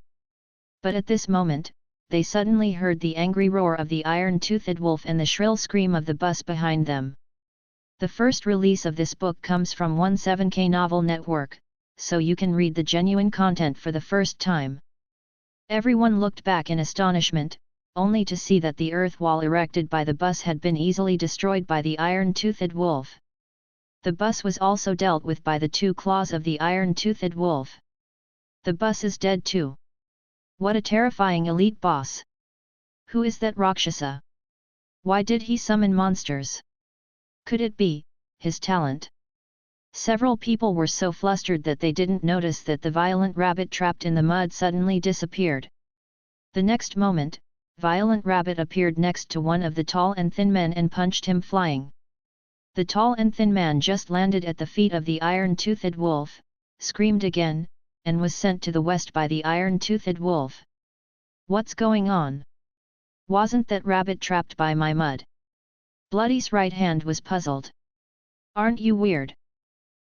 But at this moment, they suddenly heard the angry roar of the iron-toothed wolf and the shrill scream of the bus behind them. The first release of this book comes from 17K Novel Network, so you can read the genuine content for the first time. Everyone looked back in astonishment, only to see that the earth wall erected by the bus had been easily destroyed by the iron-toothed wolf. The bus was also dealt with by the 2 claws of the iron-toothed wolf. The bus is dead too. What a terrifying elite boss! Who is that Rakshasa? Why did he summon monsters? Could it be his talent? Several people were so flustered that they didn't notice that the violent rabbit trapped in the mud suddenly disappeared. The next moment, Violent Rabbit appeared next to one of the tall and thin men and punched him flying. The tall and thin man just landed at the feet of the iron-toothed wolf, screamed again, and was sent to the west by the iron-toothed wolf. What's going on? Wasn't that rabbit trapped by my mud? Bloody's right hand was puzzled. Aren't you weird?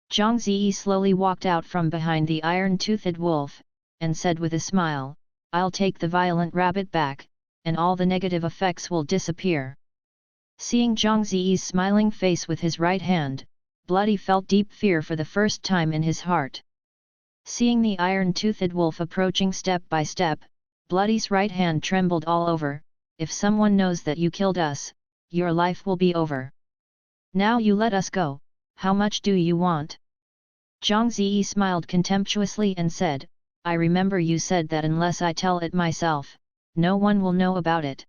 Zhang Ziyi slowly walked out from behind the iron-toothed wolf, and said with a smile, "I'll take the violent rabbit back, and all the negative effects will disappear." Seeing Zhang Ziyi's smiling face with his right hand, Bloody felt deep fear for the first time in his heart. Seeing the iron-toothed wolf approaching step by step, Bloody's right hand trembled all over. "If someone knows that you killed us, your life will be over. Now you let us go, how much do you want?" Zhang Ziyi smiled contemptuously and said, "I remember you said that unless I tell it myself, no one will know about it."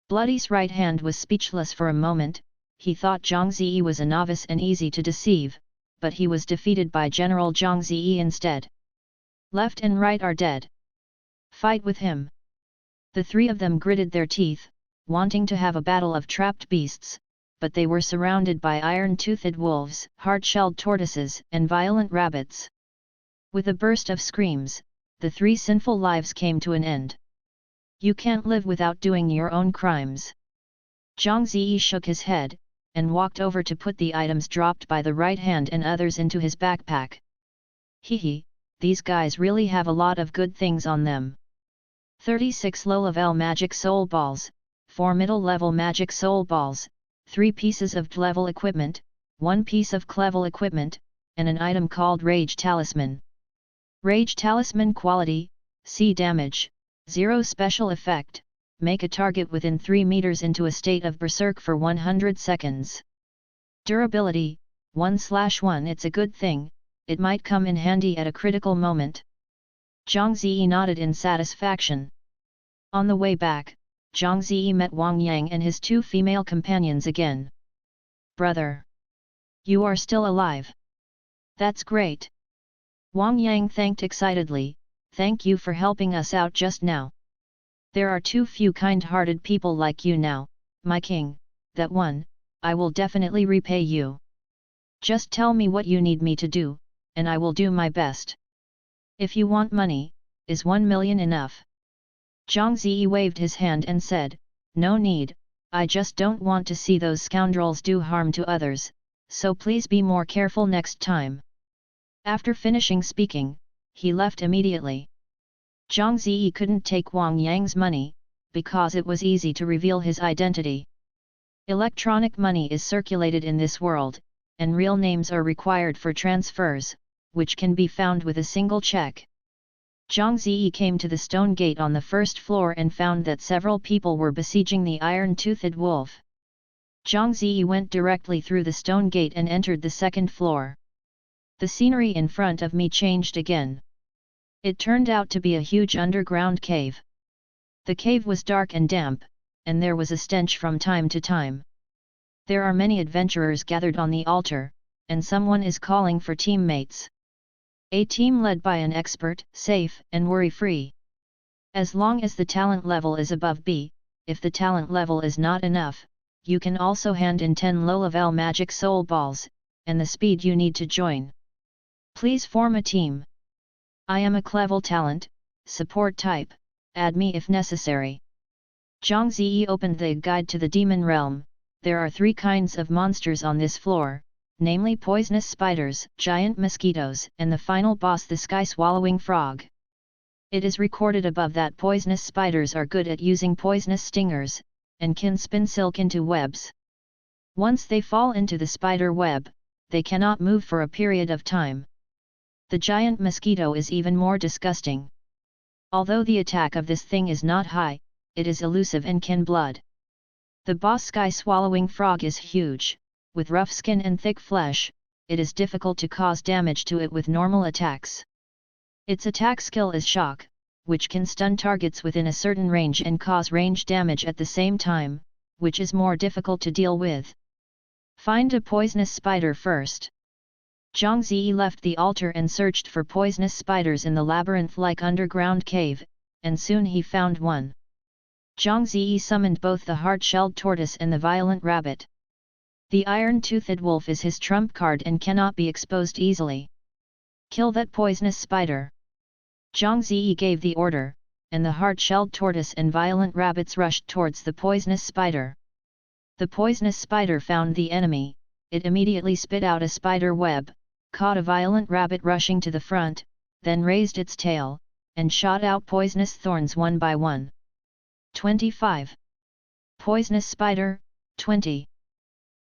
Bloody's right hand was speechless for a moment. He thought Zhang Ziyi was a novice and easy to deceive, but he was defeated by General Zhang Ziyi instead. "Left and right are dead. Fight with him." The 3 of them gritted their teeth, wanting to have a battle of trapped beasts, but they were surrounded by iron-toothed wolves, hard-shelled tortoises, and violent rabbits. With a burst of screams, the 3 sinful lives came to an end. "You can't live without doing your own crimes." Zhang Ziyi shook his head, and walked over to put the items dropped by the right hand and others into his backpack. "Hehe, these guys really have a lot of good things on them. 36 low-level magic soul balls, 4 middle-level magic soul balls, 3 pieces of level equipment, 1 piece of clevel equipment, and an item called Rage Talisman. Rage Talisman quality, C damage, 0 special effect, make a target within 3 meters into a state of berserk for 100 seconds. Durability, 1/1. It's a good thing, it might come in handy at a critical moment. Zhang Ziyi nodded in satisfaction. On the way back, Zhang Ziyi met Wang Yang and his 2 female companions again. "Brother! You are still alive. That's great." Wang Yang thanked excitedly, "Thank you for helping us out just now. There are too few kind-hearted people like you now, my king, that one, I will definitely repay you. Just tell me what you need me to do, and I will do my best. If you want money, is 1 million enough?" Zhang Ziyi waved his hand and said, "No need, I just don't want to see those scoundrels do harm to others, so please be more careful next time." After finishing speaking, he left immediately. Zhang Ziyi couldn't take Wang Yang's money, because it was easy to reveal his identity. Electronic money is circulated in this world, and real names are required for transfers, which can be found with a single check. Zhang Ziyi came to the stone gate on the first floor and found that several people were besieging the iron-toothed wolf. Zhang Ziyi went directly through the stone gate and entered the second floor. The scenery in front of me changed again. It turned out to be a huge underground cave. The cave was dark and damp, and there was a stench from time to time. There are many adventurers gathered on the altar, and someone is calling for teammates. A team led by an expert, safe and worry-free. As long as the talent level is above B, if the talent level is not enough, you can also hand in 10 low-level magic soul balls, and the speed you need to join. Please form a team. I am a clever talent, support type, add me if necessary. Zhang Ziyi opened the guide to the demon realm. There are 3 kinds of monsters on this floor, namely poisonous spiders, giant mosquitoes, and the final boss, the sky-swallowing frog. It is recorded above that poisonous spiders are good at using poisonous stingers, and can spin silk into webs. Once they fall into the spider web, they cannot move for a period of time. The giant mosquito is even more disgusting. Although the attack of this thing is not high, it is elusive and can blood. The boss sky-swallowing frog is huge, with rough skin and thick flesh. It is difficult to cause damage to it with normal attacks. Its attack skill is shock, which can stun targets within a certain range and cause range damage at the same time, which is more difficult to deal with. Find a poisonous spider first. Zhang Ziyi left the altar and searched for poisonous spiders in the labyrinth-like underground cave, and soon he found one. Zhang Ziyi summoned both the hard-shelled tortoise and the violent rabbit. The iron-toothed wolf is his trump card and cannot be exposed easily. Kill that poisonous spider. Zhang Ziyi gave the order, and the hard-shelled tortoise and violent rabbits rushed towards the poisonous spider. The poisonous spider found the enemy, it immediately spit out a spider web, caught a violent rabbit rushing to the front, then raised its tail, and shot out poisonous thorns one by one. 25. Poisonous spider, 20.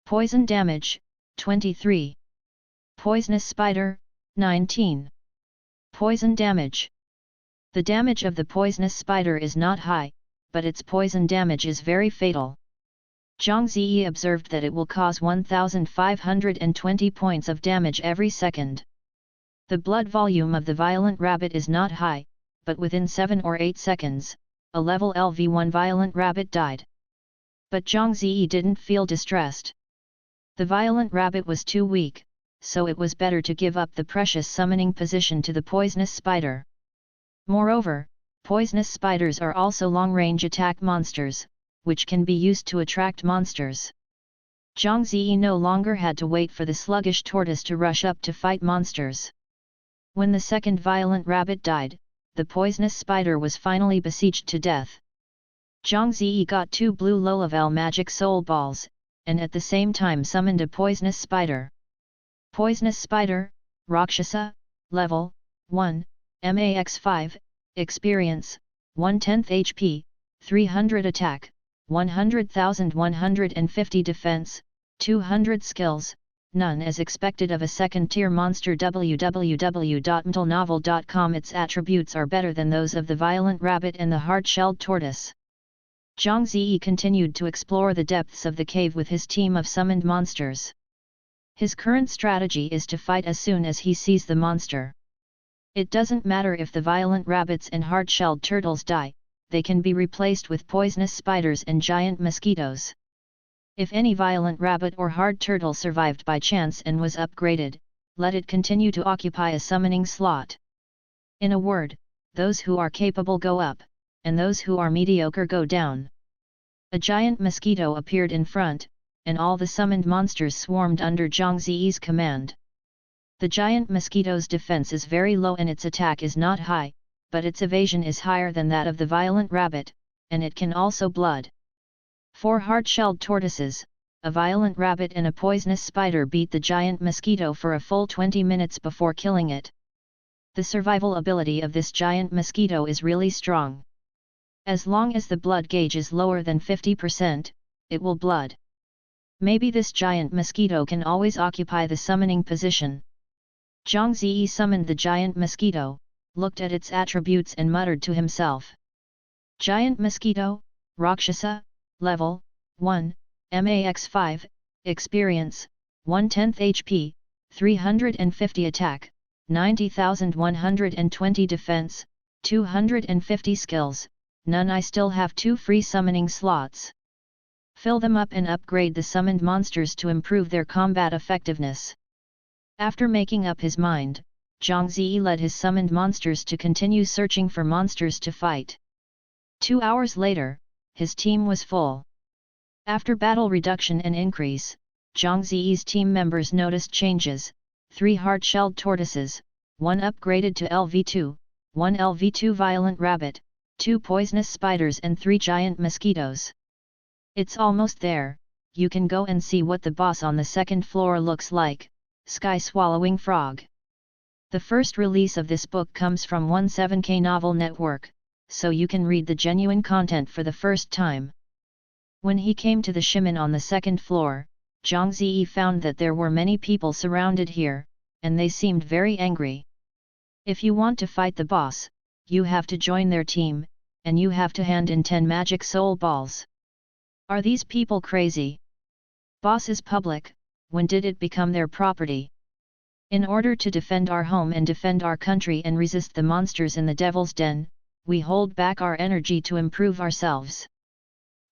Poison damage, 23. Poisonous spider, 19. Poison damage. The damage of the poisonous spider is not high, but its poison damage is very fatal. Zhang Ziyi observed that it will cause 1,520 points of damage every second. The blood volume of the violent rabbit is not high, but within 7 or 8 seconds, a level LV1 violent rabbit died. But Zhang Ziyi didn't feel distressed. The violent rabbit was too weak, so it was better to give up the precious summoning position to the poisonous spider. Moreover, poisonous spiders are also long-range attack monsters, which can be used to attract monsters. Zhang Ziyi no longer had to wait for the sluggish tortoise to rush up to fight monsters. When the second violent rabbit died, the poisonous spider was finally besieged to death. Zhang Ziyi got 2 blue low-level magic soul balls, and at the same time summoned a poisonous spider. Poisonous spider, Rakshasa, level 1, max 5, experience, 1/10 HP, 300 attack, 100,150 defense, 200 skills, none as expected of a second-tier monster. www.mtlnovel.com. Its attributes are better than those of the violent rabbit and the hard-shelled tortoise. Zhang Ziyi continued to explore the depths of the cave with his team of summoned monsters. His current strategy is to fight as soon as he sees the monster. It doesn't matter if the violent rabbits and hard-shelled turtles die, they can be replaced with poisonous spiders and giant mosquitoes. If any violent rabbit or hard turtle survived by chance and was upgraded, let it continue to occupy a summoning slot. In a word, those who are capable go up, and those who are mediocre go down. A giant mosquito appeared in front, and all the summoned monsters swarmed under Zhang Ziyi's command. The giant mosquito's defense is very low and its attack is not high, but its evasion is higher than that of the violent rabbit, and it can also blood. 4 hard-shelled tortoises, a violent rabbit and a poisonous spider beat the giant mosquito for a full 20 minutes before killing it. The survival ability of this giant mosquito is really strong. As long as the blood gauge is lower than 50%, it will blood. Maybe this giant mosquito can always occupy the summoning position. Zhang Ziyi summoned the giant mosquito, looked at its attributes and muttered to himself. Giant mosquito, Rakshasa, level 1, max 5, experience, 1/10 HP, 350 attack, 90,120 defense, 250 skills, none. I still have 2 free summoning slots. Fill them up and upgrade the summoned monsters to improve their combat effectiveness. After making up his mind, Zhang Ziyi led his summoned monsters to continue searching for monsters to fight. 2 hours later, his team was full. After battle reduction and increase, Zhang Ziyi's team members noticed changes: 3 hard-shelled tortoises, 1 upgraded to LV2, 1 LV2 violent rabbit, 2 poisonous spiders and 3 giant mosquitoes. It's almost there, you can go and see what the boss on the second floor looks like, Sky Swallowing Frog. The first release of this book comes from 17K Novel Network, so you can read the genuine content for the first time. When he came to the Shimin on the second floor, Zhang Ziyi found that there were many people surrounded here, and they seemed very angry. If you want to fight the boss, you have to join their team, and you have to hand in 10 magic soul balls. Are these people crazy? Boss is public, when did it become their property? In order to defend our home and defend our country and resist the monsters in the devil's den, we hold back our energy to improve ourselves.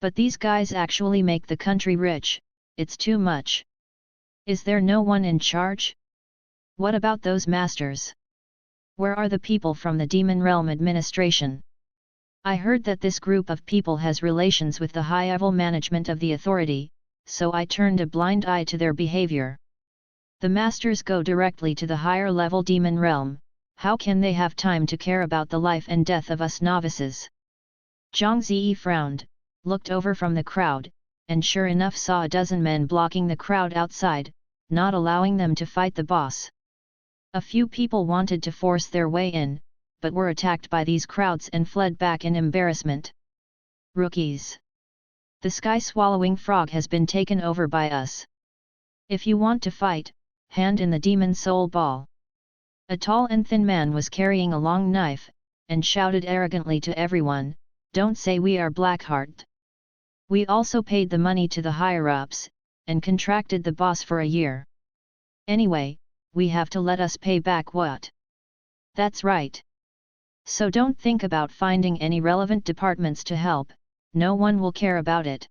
But these guys actually make the country rich, it's too much. Is there no one in charge? What about those masters? Where are the people from the Demon Realm administration? I heard that this group of people has relations with the high-level management of the authority, so I turned a blind eye to their behavior. The masters go directly to the higher-level Demon Realm, how can they have time to care about the life and death of us novices? Zhang Ziyi frowned, looked over from the crowd, and sure enough saw a dozen men blocking the crowd outside, not allowing them to fight the boss. A few people wanted to force their way in, but were attacked by these crowds and fled back in embarrassment. Rookies! The sky-swallowing frog has been taken over by us. If you want to fight, hand in the demon soul ball. A tall and thin man was carrying a long knife, and shouted arrogantly to everyone, "Don't say we are Blackheart. We also paid the money to the higher-ups, and contracted the boss for a year. Anyway, we have to let us pay back what?" That's right. So don't think about finding any relevant departments to help, no one will care about it.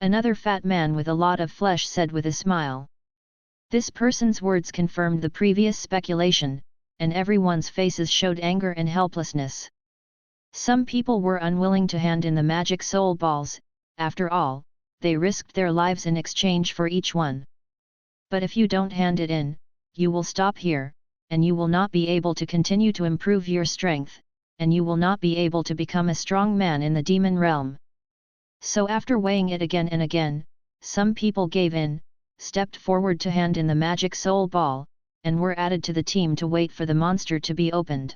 Another fat man with a lot of flesh said with a smile. This person's words confirmed the previous speculation, and everyone's faces showed anger and helplessness. Some people were unwilling to hand in the magic soul balls, after all, they risked their lives in exchange for each one. But if you don't hand it in, you will stop here, and you will not be able to continue to improve your strength, and you will not be able to become a strong man in the demon realm. So after weighing it again and again, some people gave in, stepped forward to hand in the magic soul ball, and were added to the team to wait for the monster to be opened.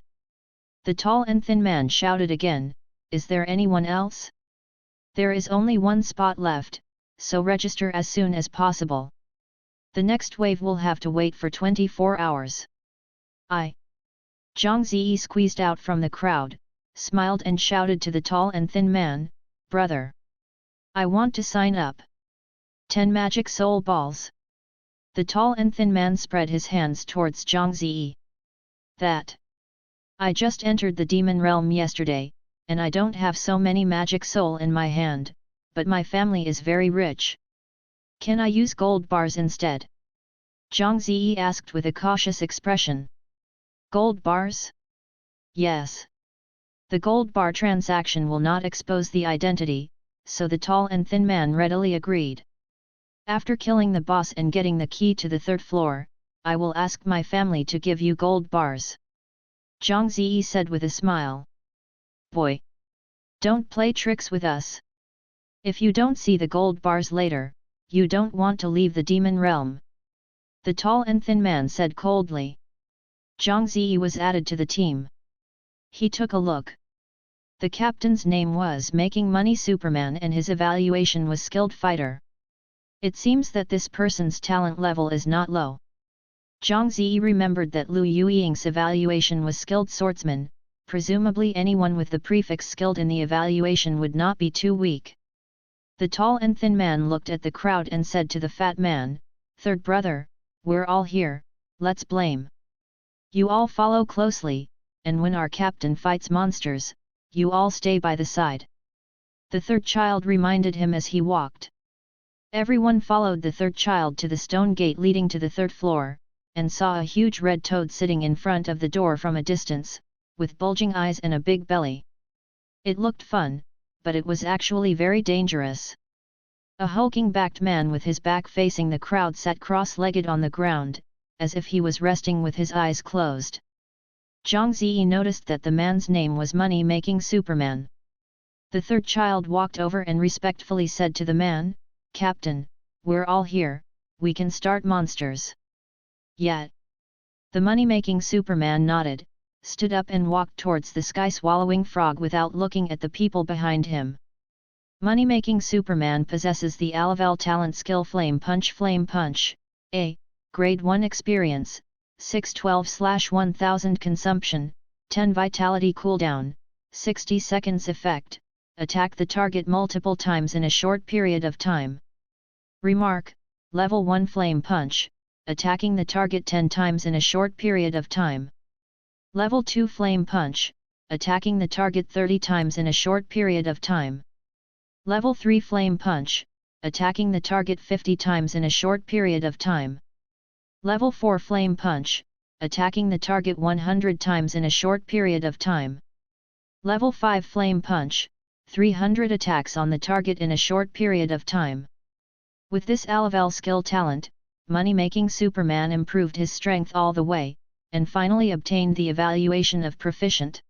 The tall and thin man shouted again, "Is there anyone else? There is only one spot left, so register as soon as possible. The next wave will have to wait for 24 hours. Zhang Ziyi squeezed out from the crowd, smiled and shouted to the tall and thin man, brother. I want to sign up. 10 magic soul balls. The tall and thin man spread his hands towards Zhang Ziyi. That. I just entered the demon realm yesterday, and I don't have so many magic soul in my hand, but my family is very rich. Can I use gold bars instead? Zhang Ziyi asked with a cautious expression. Gold bars? Yes. The gold bar transaction will not expose the identity, so the tall and thin man readily agreed. After killing the boss and getting the key to the third floor, I will ask my family to give you gold bars. Zhang Ziyi said with a smile. Boy! Don't play tricks with us. If you don't see the gold bars later, you don't want to leave the demon realm. The tall and thin man said coldly. Zhang Ziyi was added to the team. He took a look. The captain's name was Making Money Superman and his evaluation was Skilled Fighter. It seems that this person's talent level is not low. Zhang Ziyi remembered that Lu Yueying's evaluation was Skilled Swordsman, presumably anyone with the prefix skilled in the evaluation would not be too weak. The tall and thin man looked at the crowd and said to the fat man, Third brother, we're all here, let's blame. You all follow closely, and when our captain fights monsters, you all stay by the side. The third child reminded him as he walked. Everyone followed the third child to the stone gate leading to the third floor, and saw a huge red toad sitting in front of the door from a distance, with bulging eyes and a big belly. It looked fun, but it was actually very dangerous. A hulking-backed man with his back facing the crowd sat cross-legged on the ground, as if he was resting with his eyes closed. Zhang Ziyi noticed that the man's name was Money-Making Superman. The third child walked over and respectfully said to the man, Captain, we're all here, we can start monsters. Yet. The money-making Superman nodded, stood up and walked towards the sky-swallowing frog without looking at the people behind him. Money-making Superman possesses the Alavel talent skill Flame Punch, A, Grade 1 experience, 612/1000 consumption, 10 vitality cooldown, 60 seconds effect, attack the target multiple times in a short period of time. Remark, Level 1 Flame Punch, attacking the target 10 times in a short period of time. Level 2 Flame Punch, attacking the target 30 times in a short period of time. Level 3 Flame Punch, attacking the target 50 times in a short period of time. Level 4 Flame Punch, attacking the target 100 times in a short period of time. Level 5 Flame Punch, 300 attacks on the target in a short period of time. With this Alavel skill talent, Money-Making Superman improved his strength all the way, and finally obtained the evaluation of Proficient.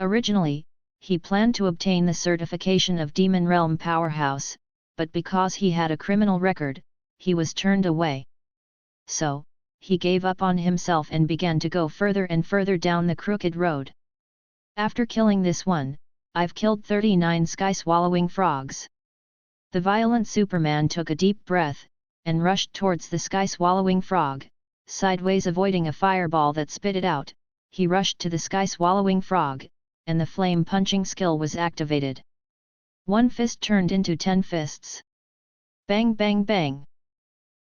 Originally, he planned to obtain the certification of Demon Realm Powerhouse, but because he had a criminal record, he was turned away. So, he gave up on himself and began to go further and further down the crooked road. After killing this one, I've killed 39 sky-swallowing frogs. The violent Superman took a deep breath, and rushed towards the sky-swallowing frog, sideways avoiding a fireball that spit it out. He rushed to the sky-swallowing frog, and the flame-punching skill was activated. One fist turned into 10 fists. Bang bang bang!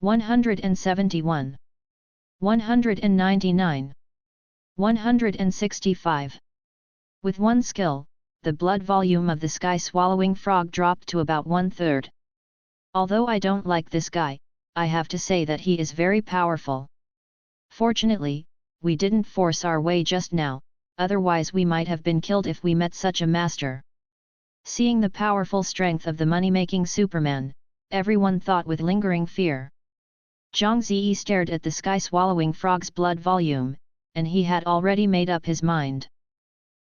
171. 199. 165. With one skill, the blood volume of the sky-swallowing frog dropped to about 1/3. Although I don't like this guy, I have to say that he is very powerful. Fortunately, we didn't force our way just now, otherwise we might have been killed if we met such a master. Seeing the powerful strength of the money-making Superman, everyone thought with lingering fear. Zhang Ziyi stared at the sky-swallowing frog's blood volume, and he had already made up his mind.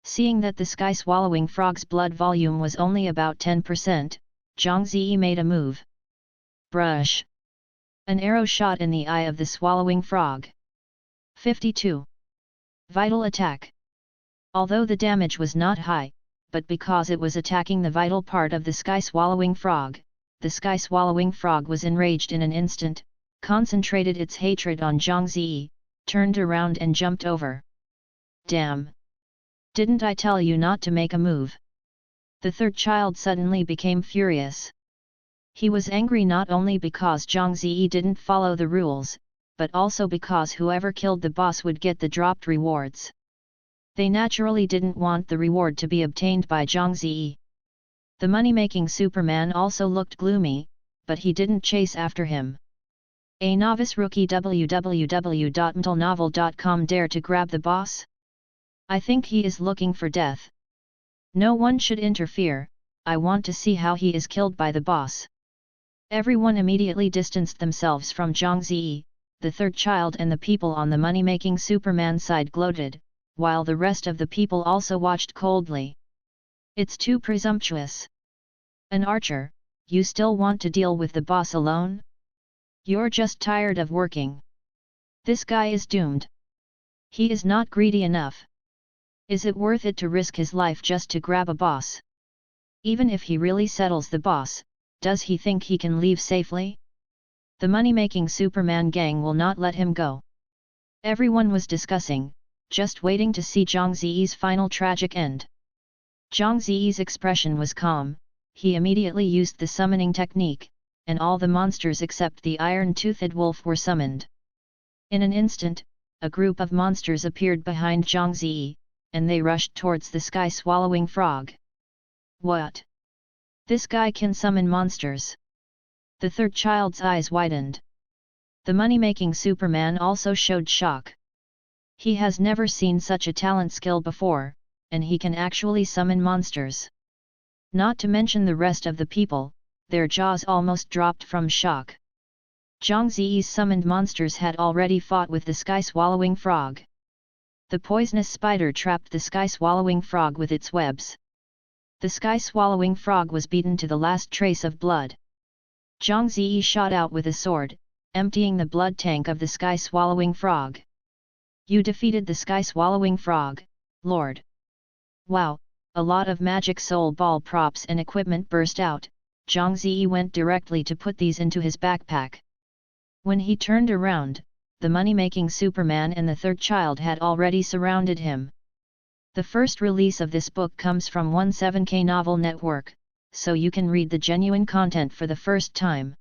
Seeing that the sky-swallowing frog's blood volume was only about 10%, Zhang Ziyi made a move. Brush! An arrow shot in the eye of the swallowing frog. 52. Vital attack. Although the damage was not high, but because it was attacking the vital part of the sky-swallowing frog, the sky-swallowing frog was enraged in an instant, concentrated its hatred on Zhang Ziyi, turned around and jumped over. Damn! Didn't I tell you not to make a move? The third child suddenly became furious. He was angry not only because Zhang Ziyi didn't follow the rules, but also because whoever killed the boss would get the dropped rewards. They naturally didn't want the reward to be obtained by Zhang Ziyi. The money-making Superman also looked gloomy, but he didn't chase after him. A novice rookie www.mtlnovel.com dare to grab the boss? I think he is looking for death. No one should interfere, I want to see how he is killed by the boss. Everyone immediately distanced themselves from Zhang Ziyi, the third child, and the people on the money-making Superman side gloated, while the rest of the people also watched coldly. It's too presumptuous. An archer, you still want to deal with the boss alone? You're just tired of working. This guy is doomed. He is not greedy enough. Is it worth it to risk his life just to grab a boss? Even if he really settles the boss, does he think he can leave safely? The money-making Superman gang will not let him go. Everyone was discussing, just waiting to see Zhang Ziyi's final tragic end. Zhang Ziyi's expression was calm, he immediately used the summoning technique, and all the monsters except the iron-toothed wolf were summoned. In an instant, a group of monsters appeared behind Zhang Ziyi, and they rushed towards the sky-swallowing frog. What? This guy can summon monsters? The third child's eyes widened. The money-making Superman also showed shock. He has never seen such a talent skill before, and he can actually summon monsters. Not to mention the rest of the people, their jaws almost dropped from shock. Zhang Ziyi's summoned monsters had already fought with the sky-swallowing frog. The poisonous spider trapped the sky-swallowing frog with its webs. The sky-swallowing frog was beaten to the last trace of blood. Zhang Ziyi shot out with a sword, emptying the blood tank of the sky-swallowing frog. You defeated the sky-swallowing frog, Lord. Wow, a lot of magic soul ball props and equipment burst out. Zhang Ziyi went directly to put these into his backpack. When he turned around, the money-making Superman and the third child had already surrounded him. The first release of this book comes from 17K Novel Network, so you can read the genuine content for the first time.